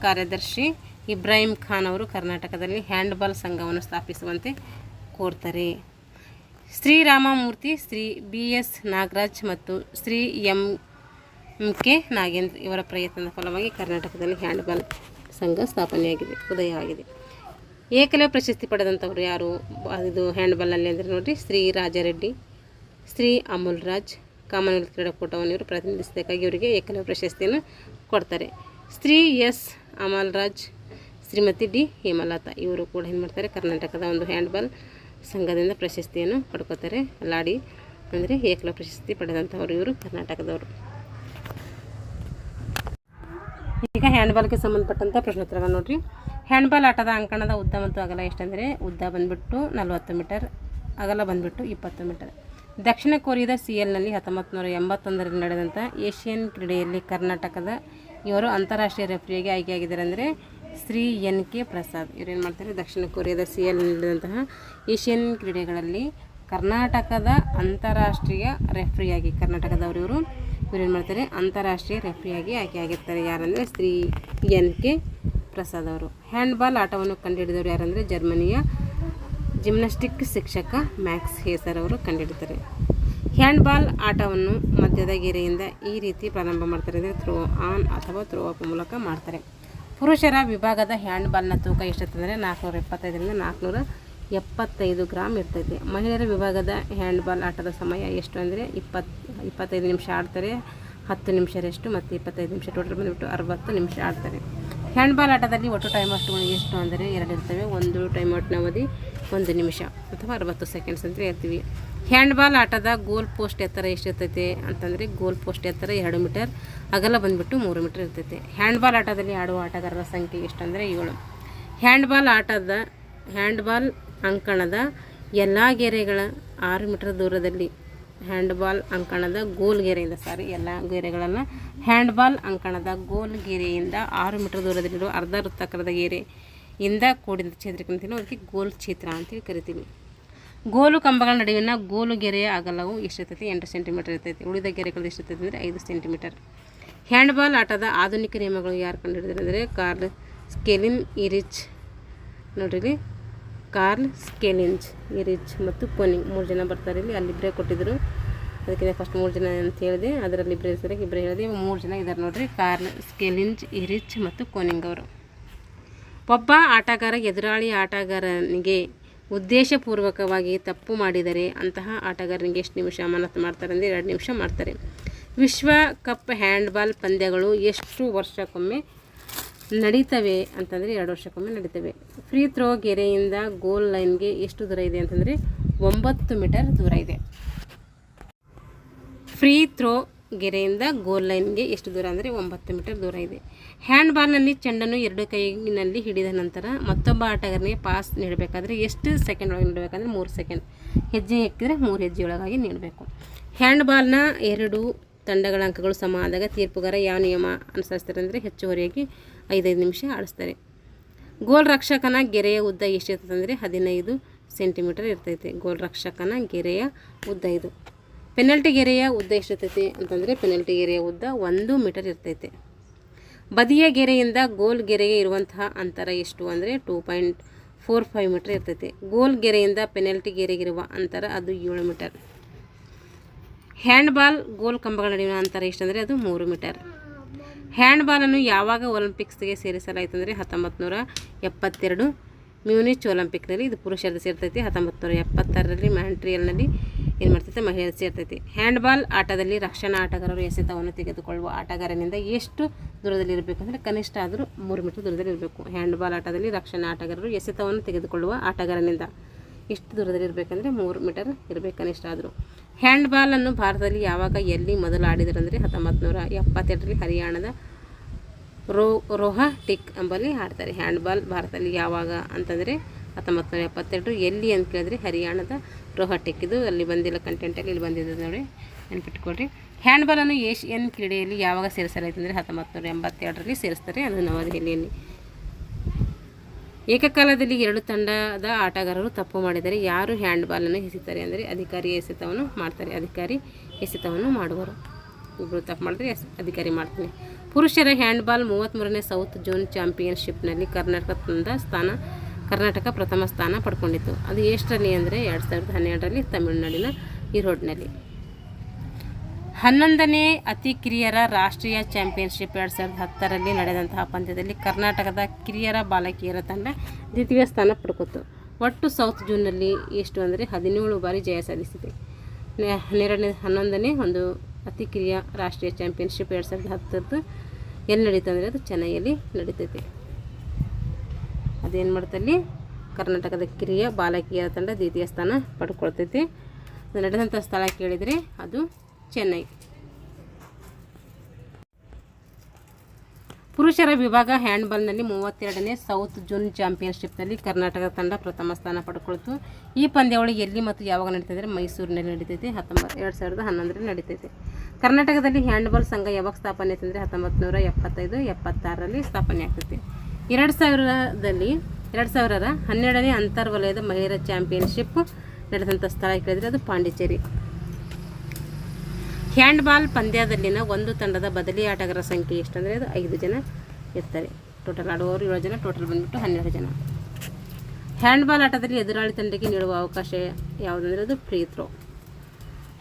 ಕಾರ್ಯದರ್ಶಿ ಇಬ್ರಾಹಿಂ ಖಾನ್ ಅವರು ಕರ್ನಾಟಕದಲ್ಲಿ ಹ್ಯಾಂಡ್ಬಾಲ್ ಸಂಘವನ್ನು ಸ್ಥಾಪಿಸುವಂತೆ ಕೋರ್ತಾರೆ. ಶ್ರೀ ರಾಮಮೂರ್ತಿ, ಶ್ರೀ BS ನಾಗರಾಜ್ ಮತ್ತು ಶ್ರೀ MK ನಾಗೇಂದ್ರ ಇವರ ಪ್ರಯತ್ನದ ಫಲವಾಗಿ ಕರ್ನಾಟಕದಲ್ಲಿ ಹ್ಯಾಂಡ್ಬಾಲ್ ಸಂಘ ಸ್ಥಾಪನೆಯಾಗಿದೆ, ಉದಯವಾಗಿದೆ. ಏಕಲವ್ಯ ಪ್ರಶಸ್ತಿ ಪಡೆದಂಥವ್ರು ಯಾರು ಇದು ಹ್ಯಾಂಡ್ಬಾಲ್ನಲ್ಲಿ ಅಂದರೆ ನೋಡಿರಿ, ಶ್ರೀ ರಾಜಾರೆಡ್ಡಿ, ಶ್ರೀ ಅಮೂಲ್ ರಾಜ್. ಕಾಮನ್ವೆಲ್ತ್ ಕ್ರೀಡಾಕೂಟವನ್ನು ಇವರು ಪ್ರತಿನಿಧಿಸಬೇಕಾಗಿ ಇವರಿಗೆ ಏಕಲವ್ಯ ಪ್ರಶಸ್ತಿಯನ್ನು ಕೊಡ್ತಾರೆ. ಶ್ರೀ S ಅಮಲ್ ರಾಜ್, ಶ್ರೀಮತಿ D ಹೇಮಲತಾ ಇವರು ಕೂಡ ಏನು ಮಾಡ್ತಾರೆ, ಕರ್ನಾಟಕದ ಒಂದು ಹ್ಯಾಂಡ್ಬಾಲ್ ಸಂಘದಿಂದ ಪ್ರಶಸ್ತಿಯನ್ನು ಪಡ್ಕೋತಾರೆ. ಲಾಡಿ ಅಂದರೆ ಏಕಲವ್ಯ ಪ್ರಶಸ್ತಿ ಪಡೆದಂಥವರು ಇವರು ಕರ್ನಾಟಕದವರು. ಈಗ ಹ್ಯಾಂಡ್ಬಾಲ್ಗೆ ಸಂಬಂಧಪಟ್ಟಂಥ ಪ್ರಶ್ನೋತ್ತರಗಳು ನೋಡಿರಿ. ಹ್ಯಾಂಡ್ಬಾಲ್ ಆಟದ ಅಂಕಣದ ಉದ್ದ ಮತ್ತು ಅಗಲ ಎಷ್ಟಂದರೆ ಉದ್ದ ಬಂದುಬಿಟ್ಟು 40 ಮೀಟರ್, ಅಗಲ ಬಂದುಬಿಟ್ಟು 20 ಮೀಟರ್. ದಕ್ಷಿಣ ಕೊರಿಯಾದ ಸಿಯಲ್ನಲ್ಲಿ 1981ರಲ್ಲಿ ನಡೆದಂಥ ಏಷ್ಯನ್ ಕ್ರೀಡೆಯಲ್ಲಿ ಕರ್ನಾಟಕದ ಇವರು ಅಂತಾರಾಷ್ಟ್ರೀಯ ರೆಫ್ರಿಯಾಗಿ ಆಯ್ಕೆಯಾಗಿದ್ದಾರೆ ಅಂದರೆ ಶ್ರೀ NK ಪ್ರಸಾದ್. ಇವರು ಏನು ಮಾಡ್ತಾರೆ, ದಕ್ಷಿಣ ಕೊರಿಯಾದ ಸಿಯಲ್ನಲ್ಲಿ ನಡೆದಂತಹ ಏಷ್ಯನ್ ಕ್ರೀಡೆಗಳಲ್ಲಿ ಕರ್ನಾಟಕದ ಅಂತಾರಾಷ್ಟ್ರೀಯ ರೆಫ್ರಿಯಾಗಿ ಕರ್ನಾಟಕದವರು ಇವರು ಏನು ಮಾಡ್ತಾರೆ, ಅಂತಾರಾಷ್ಟ್ರೀಯ ರೆಫ್ರಿಯಾಗಿ ಆಯ್ಕೆಯಾಗಿರ್ತಾರೆ. ಯಾರಂದರೆ ಶ್ರೀ NK ಪ್ರಸಾದ್ ಅವರು. ಹ್ಯಾಂಡ್ಬಾಲ್ ಆಟವನ್ನು ಕಂಡುಹಿಡಿದವರು ಯಾರಂದರೆ ಜರ್ಮನಿಯ ಜಿಮ್ನಾಸ್ಟಿಕ್ ಶಿಕ್ಷಕ ಮ್ಯಾಕ್ಸ್ ಹೇಸರ್ ಅವರು ಕಂಡುಹಿಡಿತಾರೆ. ಹ್ಯಾಂಡ್ಬಾಲ್ ಆಟವನ್ನು ಮಧ್ಯದ ಗೆರೆಯಿಂದ ಈ ರೀತಿ ಪ್ರಾರಂಭ ಮಾಡ್ತಾರೆ ಅಂದರೆ ಥ್ರೋ ಆನ್ ಅಥವಾ ಥ್ರೋ ಅಪ್ ಮೂಲಕ ಮಾಡ್ತಾರೆ. ಪುರುಷರ ವಿಭಾಗದ ಹ್ಯಾಂಡ್ಬಾಲ್ನ ತೂಕ ಎಷ್ಟಿರ್ತಂದರೆ 475ರಿಂದ 475 ಗ್ರಾಮ್ ಇರ್ತೈತೆ. ಮಹಿಳೆಯರ ವಿಭಾಗದ ಹ್ಯಾಂಡ್ಬಾಲ್ ಆಟದ ಸಮಯ ಎಷ್ಟು ಅಂದರೆ 25 ನಿಮಿಷ ಆಡ್ತಾರೆ, 10 ನಿಮಿಷ ರೆಸ್ಟು ಮತ್ತು 25 ನಿಮಿಷ. ಟೋಟಲ್ ಬಂದುಬಿಟ್ಟು 60 ನಿಮಿಷ ಆಡ್ತಾರೆ. ಹ್ಯಾಂಡ್ಬಾಲ್ ಆಟದಲ್ಲಿ ಒಟ್ಟು ಟೈಮ್ ಔಟ್ಗಳು ಎಷ್ಟು ಅಂದರೆ 2 ಇರ್ತವೆ. ಒಂದು ಟೈಮ್ ಔಟ್ನ ಅವಧಿ 1 ನಿಮಿಷ ಅಥವಾ 60 ಸೆಕೆಂಡ್ಸ್ ಅಂತ ಹೇಳ್ತೀವಿ. ಹ್ಯಾಂಡ್ಬಾಲ್ ಆಟದ ಗೋಲ್ ಪೋಸ್ಟ್ ಎತ್ತರ ಎಷ್ಟಿರ್ತೈತೆ ಅಂತಂದರೆ ಗೋಲ್ ಪೋಸ್ಟ್ ಎತ್ತರ 2 ಮೀಟರ್, ಅಗಲ ಬಂದುಬಿಟ್ಟು 3 ಮೀಟರ್ ಇರ್ತೈತೆ. ಹ್ಯಾಂಡ್ಬಾಲ್ ಆಟದಲ್ಲಿ ಆಡುವ ಆಟಗಾರರ ಸಂಖ್ಯೆ ಎಷ್ಟಂದರೆ 7. ಹ್ಯಾಂಡ್ಬಾಲ್ ಅಂಕಣದ ಎಲ್ಲ ಗೆರೆಗಳ 6 ಮೀಟರ್ ದೂರದಲ್ಲಿ ಹ್ಯಾಂಡ್ಬಾಲ್ ಅಂಕಣದ ಗೋಲ್ ಗೆರೆಯಿಂದ ಎಲ್ಲ ಗೆರೆಗಳನ್ನು ಹ್ಯಾಂಡ್ಬಾಲ್ ಅಂಕಣದ ಗೋಲ್ ಗೆರೆಯಿಂದ 6 ಮೀಟರ್ ದೂರದಲ್ಲಿರುವ ಅರ್ಧ ವೃತ್ತಾಕಾರದ ಗೆರೆಯಿಂದ ಕೂಡಿದ ಛೇದಕ ಅಂತೀವಿ, ಅದಕ್ಕೆ ಗೋಲ್ ಛೇತ್ರ ಅಂತೇಳಿ ಕರಿತೀವಿ. ಗೋಲು ಕಂಬಗಳ ನಡುವಿನ ಗೋಲು ಗೆರೆಯ ಅಗಲವು ಎಷ್ಟಿರ್ತೈತಿ, 8 ಸೆಂಟಿಮೀಟರ್ ಇರ್ತೈತಿ. ಉಳಿದ ಗೆರೆಗಳು ಎಷ್ಟಿರ್ತೈತಿ ಅಂದರೆ 5 ಸೆಂಟಿಮೀಟರ್. ಹ್ಯಾಂಡ್ಬಾಲ್ ಆಟದ ಆಧುನಿಕ ನಿಯಮಗಳು ಯಾರು ಕಂಡುಹಿಡಿದಾರೆ ಅಂದರೆ ಕಾರ್ಲ್ ಸ್ಕೆಲಿನ್ ಇರಿಚ್. ನೋಡಿರಿ, ಕಾರ್ಲ್ ಸ್ಕೆಲಿಂಜ್, ಇರಿಚ್ ಮತ್ತು ಕೋನಿಂಗ್ 3 ಜನ ಬರ್ತಾರೆ ಇಲ್ಲಿ. ಅಲ್ಲಿಬ್ಬರೇ ಕೊಟ್ಟಿದ್ದರು, ಅದಕ್ಕೆ ಫಸ್ಟ್ 3 ಜನ ಅಂತ ಹೇಳಿದೆ, ಅದರಲ್ಲಿ ಇಬ್ಬರೇ ಇರ್ತಾರೆ, ಇಬ್ಬರೇ ಹೇಳಿದೆ. 3 ಜನ ಇದ್ದಾರೆ ನೋಡಿರಿ, ಕಾರ್ಲ್ ಸ್ಕೆಲಿಂಜ್, ಇರಿಚ್ ಮತ್ತು ಕೋನಿಂಗ್ ಅವರು. ಒಬ್ಬ ಆಟಗಾರ ಎದುರಾಳಿ ಆಟಗಾರನಿಗೆ ಉದ್ದೇಶಪೂರ್ವಕವಾಗಿ ತಪ್ಪು ಮಾಡಿದರೆ ಅಂತಹ ಆಟಗಾರನಿಗೆ ಎಷ್ಟು ನಿಮಿಷ ಅಮಾನತು ಮಾಡ್ತಾರೆ ಅಂದರೆ 2 ನಿಮಿಷ ಮಾಡ್ತಾರೆ. ವಿಶ್ವಕಪ್ ಹ್ಯಾಂಡ್ಬಾಲ್ ಪಂದ್ಯಗಳು ಎಷ್ಟು ವರ್ಷಕ್ಕೊಮ್ಮೆ ನಡೀತವೆ ಅಂತಂದರೆ 2 ವರ್ಷಕ್ಕೊಮ್ಮೆ ನಡೀತವೆ. ಫ್ರೀ ಥ್ರೋ ಗೆರೆಯಿಂದ ಗೋಲ್ ಲೈನ್ಗೆ ಎಷ್ಟು ದೂರ ಇದೆ ಅಂತಂದರೆ 9 ಮೀಟರ್ ದೂರ ಇದೆ. ಫ್ರೀ ಥ್ರೋ ಗೆರೆಯಿಂದ ಗೋಲ್ ಲೈನ್ಗೆ ಎಷ್ಟು ದೂರ ಅಂದರೆ 9 ಮೀಟರ್ ದೂರ ಇದೆ. ಹ್ಯಾಂಡ್ಬಾಲ್ನಲ್ಲಿ ಚೆಂಡನ್ನು 2 ಕೈನಲ್ಲಿ ಹಿಡಿದ ನಂತರ ಮತ್ತೊಬ್ಬ ಆಟಗಾರನಿಗೆ ಪಾಸ್ ನೀಡಬೇಕಾದ್ರೆ ಎಷ್ಟು ಸೆಕೆಂಡ್ ಒಳಗೆ ನೀಡಬೇಕಂದ್ರೆ 3 ಸೆಕೆಂಡ್. ಹೆಜ್ಜೆ ಹಾಕಿದರೆ 3 ಹೆಜ್ಜೆಯೊಳಗಾಗಿ ನೀಡಬೇಕು. ಹ್ಯಾಂಡ್ಬಾಲ್ನ 2 ತಂಡಗಳ ಅಂಕಗಳು ಸಮ ಆದಾಗ ತೀರ್ಪುಗಾರ ಯಾವ ನಿಯಮ ಅನುಸರಿಸ್ತಾರೆ ಅಂದರೆ ಹೆಚ್ಚುವರಿಯಾಗಿ 5 ನಿಮಿಷ ಆಡಿಸ್ತಾರೆ. ಗೋಲ್ ರಕ್ಷಕನ ಗೆರೆಯ ಉದ್ದ ಎಷ್ಟಿರ್ತದೆ ಅಂದರೆ 15 ಸೆಂಟಿಮೀಟರ್ ಇರ್ತೈತೆ. ಗೋಲ್ ರಕ್ಷಕನ ಗೆರೆಯ ಉದ್ದ ಇದು. ಪೆನಲ್ಟಿ ಗೆರೆಯ ಉದ್ದ ಎಷ್ಟಿರ್ತೈತೆ ಅಂತಂದರೆ ಪೆನಲ್ಟಿ ಗೆರೆಯ ಉದ್ದ 1 ಮೀಟರ್ ಇರ್ತೈತೆ. ಬದಿಯ ಗೆರೆಯಿಂದ ಗೋಲ್ ಗೆರೆಗೆ ಇರುವಂತಹ ಅಂತರ ಎಷ್ಟು ಅಂದರೆ 2.45 ಮೀಟರ್ ಇರ್ತೈತೆ. ಗೋಲ್ ಗೆರೆಯಿಂದ ಪೆನಲ್ಟಿ ಗೆರೆಗಿರುವ ಅಂತರ ಅದು 7 ಮೀಟರ್. ಹ್ಯಾಂಡ್ಬಾಲ್ ಗೋಲ್ ಕಂಬಗಳ ನಡುವಿನ ಅಂತರ ಎಷ್ಟಂದರೆ ಅದು 3 ಮೀಟರ್. ಹ್ಯಾಂಡ್ಬಾಲನ್ನು ಯಾವಾಗ ಒಲಿಂಪಿಕ್ಸ್ಗೆ ಸೇರಿಸಲಾಯಿತು ಅಂದರೆ 1972 ಮ್ಯೂನಿಚ್ ಒಲಿಂಪಿಕ್ನಲ್ಲಿ ಇದು ಪುರುಷರದ್ದು ಸೇರ್ತೈತಿ. 1976ರಲ್ಲಿ ಮಾಂಟ್ರಿಯಲ್ನಲ್ಲಿ ಏನು ಮಾಡ್ತೈತೆ ಮಹಿಳೆಯರು ಸೇರ್ತೈತಿ. ಹ್ಯಾಂಡ್ಬಾಲ್ ಆಟದಲ್ಲಿ ರಕ್ಷಣಾ ಆಟಗಾರರು ಎಸೆತವನ್ನು ತೆಗೆದುಕೊಳ್ಳುವ ಆಟಗಾರನಿಂದ ಎಷ್ಟು ದೂರದಲ್ಲಿ ಇರಬೇಕಂದ್ರೆ ಕನಿಷ್ಠ ಆದರೂ 3 ಮೀಟರ್ ದೂರದಲ್ಲಿ ಇರಬೇಕು. ಹ್ಯಾಂಡ್ಬಾಲ್ ಆಟದಲ್ಲಿ ರಕ್ಷಣಾ ಆಟಗಾರರು ಎಸೆತವನ್ನು ತೆಗೆದುಕೊಳ್ಳುವ ಆಟಗಾರನಿಂದ ಎಷ್ಟು ದೂರದಲ್ಲಿ ಇರಬೇಕಂದ್ರೆ 3 ಮೀಟರ್ ಇರಬೇಕು ಕನಿಷ್ಠ ಆದರೂ. ಹ್ಯಾಂಡ್ಬಾಲನ್ನು ಭಾರತದಲ್ಲಿ ಯಾವಾಗ ಎಲ್ಲಿ ಮೊದಲು ಆಡಿದರು ಅಂದರೆ 1972ರಲ್ಲಿ ಹರಿಯಾಣದ ರೋಹಟಿಕ್ ಎಂಬಲ್ಲಿ ಆಡ್ತಾರೆ. ಹ್ಯಾಂಡ್ಬಾಲ್ ಭಾರತದಲ್ಲಿ ಯಾವಾಗ ಅಂತಂದರೆ 1972 ಎಲ್ಲಿ ಅಂತ ಕೇಳಿದ್ರೆ ಹರಿಯಾಣದ ರೋಹಟಿಕ್. ಇದು ಅಲ್ಲಿ ಬಂದಿಲ್ಲ ಕಂಟೆಂಟಲ್ಲಿ, ಇಲ್ಲಿ ಬಂದಿದ್ದು ನೋಡಿ, ನೆನಪಿಟ್ಕೊಳ್ರಿ. ಹ್ಯಾಂಡ್ಬಾಲನ್ನು ಏಷ್ಯನ್ ಕ್ರೀಡೆಯಲ್ಲಿ ಯಾವಾಗ ಸೇರಿಸಲಾಯಿತು ಅಂದರೆ 1982ರಲ್ಲಿ ಸೇರಿಸ್ತಾರೆ, ಅದು ನವದೆಹಲಿಯಲ್ಲಿ. ಏಕಕಾಲದಲ್ಲಿ 2 ತಂಡದ ಆಟಗಾರರು ತಪ್ಪು ಮಾಡಿದರೆ ಯಾರು ಹ್ಯಾಂಡ್ಬಾಲನ್ನು ಎಸೆಯುತ್ತಾರೆ ಅಂದರೆ ಅಧಿಕಾರಿ ಎಸೆತವನ್ನು ಮಾಡ್ತಾರೆ. ಅಧಿಕಾರಿ ಎಸೆತವನ್ನು ಮಾಡುವರು. ಇಬ್ಬರು ತಪ್ಪು ಮಾಡಿದ್ರೆ ಅಧಿಕಾರಿ ಮಾಡ್ತಾನೆ. ಪುರುಷರ ಹ್ಯಾಂಡ್ಬಾಲ್ 33ನೇ ಸೌತ್ ಜೋನ್ ಚಾಂಪಿಯನ್ಶಿಪ್ನಲ್ಲಿ ಕರ್ನಾಟಕ ಪ್ರಥಮ ಸ್ಥಾನ ಪಡ್ಕೊಂಡಿತ್ತು. ಅದು ಎಷ್ಟರಲ್ಲಿ ಅಂದರೆ 2012ರಲ್ಲಿ ತಮಿಳುನಾಡಿನ ಈರೋಡ್ನಲ್ಲಿ. 11ನೇ ಅತಿ ಕಿರಿಯರ ರಾಷ್ಟ್ರೀಯ ಚಾಂಪಿಯನ್ಶಿಪ್ 2010ರಲ್ಲಿ ನಡೆದಂತಹ ಪಂದ್ಯದಲ್ಲಿ ಕರ್ನಾಟಕದ ಕಿರಿಯರ ಬಾಲಕಿಯರ ತಂಡ ದ್ವಿತೀಯ ಸ್ಥಾನ ಪಡ್ಕೊತು. ಒಟ್ಟು ಸೌತ್ ಜೂನ್ನಲ್ಲಿ ಎಷ್ಟು ಅಂದರೆ 17 ಬಾರಿ ಜಯ ಸಾಧಿಸಿದೆ. 11ನೇ ಒಂದು ಅತಿ ಕಿರಿಯ ರಾಷ್ಟ್ರೀಯ ಚಾಂಪಿಯನ್ಶಿಪ್ 2010 ಎಲ್ಲಿ ನಡೀತು ಅಂದರೆ ಅದು ಚೆನ್ನೈಯಲ್ಲಿ ನಡೀತೈತೆ. ಅದೇನು ಮಾಡ್ತಲ್ಲಿ ಕರ್ನಾಟಕದ ಕಿರಿಯ ಬಾಲಕಿಯರ ತಂಡ ದ್ವಿತೀಯ ಸ್ಥಾನ ಪಡ್ಕೊಳ್ತೈತಿ. ಅದು ನಡೆದಂಥ ಸ್ಥಳ ಕೇಳಿದರೆ ಅದು ಚೆನ್ನೈ. ಪುರುಷರ ವಿಭಾಗ ಹ್ಯಾಂಡ್ಬಾಲ್ನಲ್ಲಿ 32ನೇ ಸೌತ್ ಜೂನ್ ಚಾಂಪಿಯನ್ಶಿಪ್ನಲ್ಲಿ ಕರ್ನಾಟಕ ತಂಡ ಪ್ರಥಮ ಸ್ಥಾನ ಪಡ್ಕೊಳ್ತು. ಈ ಪಂದ್ಯಾವಳಿ ಎಲ್ಲಿ ಮತ್ತು ಯಾವಾಗ ನಡೀತದೆ ಅಂದರೆ ಮೈಸೂರಿನಲ್ಲಿ ನಡೀತೈತೆ. 2011ರಲ್ಲಿ ನಡೀತೈತೆ. ಕರ್ನಾಟಕದಲ್ಲಿ ಹ್ಯಾಂಡ್ಬಾಲ್ ಸಂಘ ಯಾವಾಗ ಸ್ಥಾಪನೆ ಆಯ್ತು ಅಂದರೆ 1975-76ರಲ್ಲಿ ಸ್ಥಾಪನೆ ಆಗ್ತೈತೆ. 2012ನೇ ಅಂತರ್ವಲಯದ ಮಹಿಳೆಯರ ಚಾಂಪಿಯನ್ಶಿಪ್ ನಡೆದಂಥ ಸ್ಥಳ ಕೇಳಿದರೆ ಅದು ಪಾಂಡಿಚೇರಿ. ಹ್ಯಾಂಡ್ಬಾಲ್ ಪಂದ್ಯದಲ್ಲಿನ ಒಂದು ತಂಡದ ಬದಲಿ ಆಟಗಾರರ ಸಂಖ್ಯೆ ಎಷ್ಟು ಅಂದರೆ ಅದು 5 ಜನ ಇರ್ತಾರೆ. ಟೋಟಲ್ ಆಡುವವರು 7 ಜನ, ಟೋಟಲ್ ಬಂದುಬಿಟ್ಟು 12 ಜನ. ಹ್ಯಾಂಡ್ಬಾಲ್ ಆಟದಲ್ಲಿ ಎದುರಾಳಿ ತಂಡಕ್ಕೆ ನೀಡುವ ಅವಕಾಶ ಯಾವುದಂದರೆ ಅದು ಫ್ರೀ ಥ್ರೋ.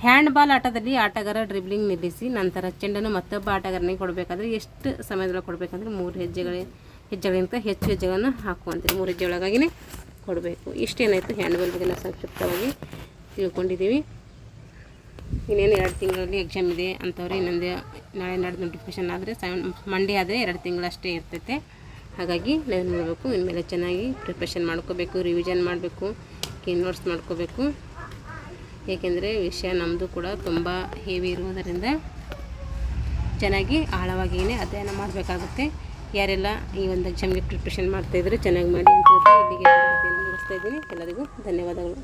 ಹ್ಯಾಂಡ್ಬಾಲ್ ಆಟದಲ್ಲಿ ಆಟಗಾರ ಡ್ರಿಬ್ಲಿಂಗ್ ನಿಲ್ಲಿಸಿ ನಂತರ ಚೆಂಡನ್ನು ಮತ್ತೊಬ್ಬ ಆಟಗಾರನಿಗೆ ಕೊಡಬೇಕಾದ್ರೆ ಎಷ್ಟು ಸಮಯದಲ್ಲಿ ಕೊಡಬೇಕಂದ್ರೆ 3 ಹೆಜ್ಜೆಗಳಿಗಿಂತ ಹೆಚ್ಚು ಹೆಜ್ಜೆಗಳನ್ನು ಹಾಕುವಂತೆ 3 ಹೆಜ್ಜೆ ಒಳಗಾಗಿಯೇ ಕೊಡಬೇಕು. ಇಷ್ಟೇನಾಯಿತು ಹ್ಯಾಂಡ್ಬಾಲ್ ಬಗ್ಗೆ ನಾವು ಸಂಕ್ಷಿಪ್ತವಾಗಿ ತಿಳ್ಕೊಂಡಿದ್ದೀವಿ. ಇನ್ನೇನು 2 ತಿಂಗಳಲ್ಲಿ ಎಕ್ಸಾಮ್ ಇದೆ ಅಂಥವ್ರು ಇನ್ನೊಂದು ನಾಳೆ ನಾಡ್ದು ನೋಟಿಫಿಕೇಷನ್ ಆದರೆ ಮಂಡೇ ಆದರೆ 2 ತಿಂಗಳಷ್ಟೇ ಇರ್ತೈತೆ. ಹಾಗಾಗಿ ನಾವೇನು ಮಾಡಬೇಕು, ಇನ್ಮೇಲೆ ಚೆನ್ನಾಗಿ ಪ್ರಿಪ್ರೇಷನ್ ಮಾಡ್ಕೋಬೇಕು, ರಿವಿಷನ್ ಮಾಡಬೇಕು, ಕೀ ನೋಟ್ಸ್ ಮಾಡ್ಕೋಬೇಕು. ಏಕೆಂದರೆ ವಿಷಯ ನಮ್ಮದು ಕೂಡ ತುಂಬ ಹೆವಿ ಇರುವುದರಿಂದ ಚೆನ್ನಾಗಿ ಆಳವಾಗಿಯೇ ಅಧ್ಯಯನ ಮಾಡಬೇಕಾಗುತ್ತೆ. ಯಾರೆಲ್ಲ ಈ ಒಂದು ಎಕ್ಸಾಮ್ಗೆ ಪ್ರಿಪ್ರೇಷನ್ ಮಾಡ್ತಾಯಿದ್ರೆ ಚೆನ್ನಾಗಿ ಮಾಡಿ ಅಂತ ಹೇಳ್ತಾ ಇಲ್ಲಿಗೆ ಮುಗಿಸ್ತಾ ಇದ್ದೀನಿ. ಎಲ್ಲರಿಗೂ ಧನ್ಯವಾದಗಳು.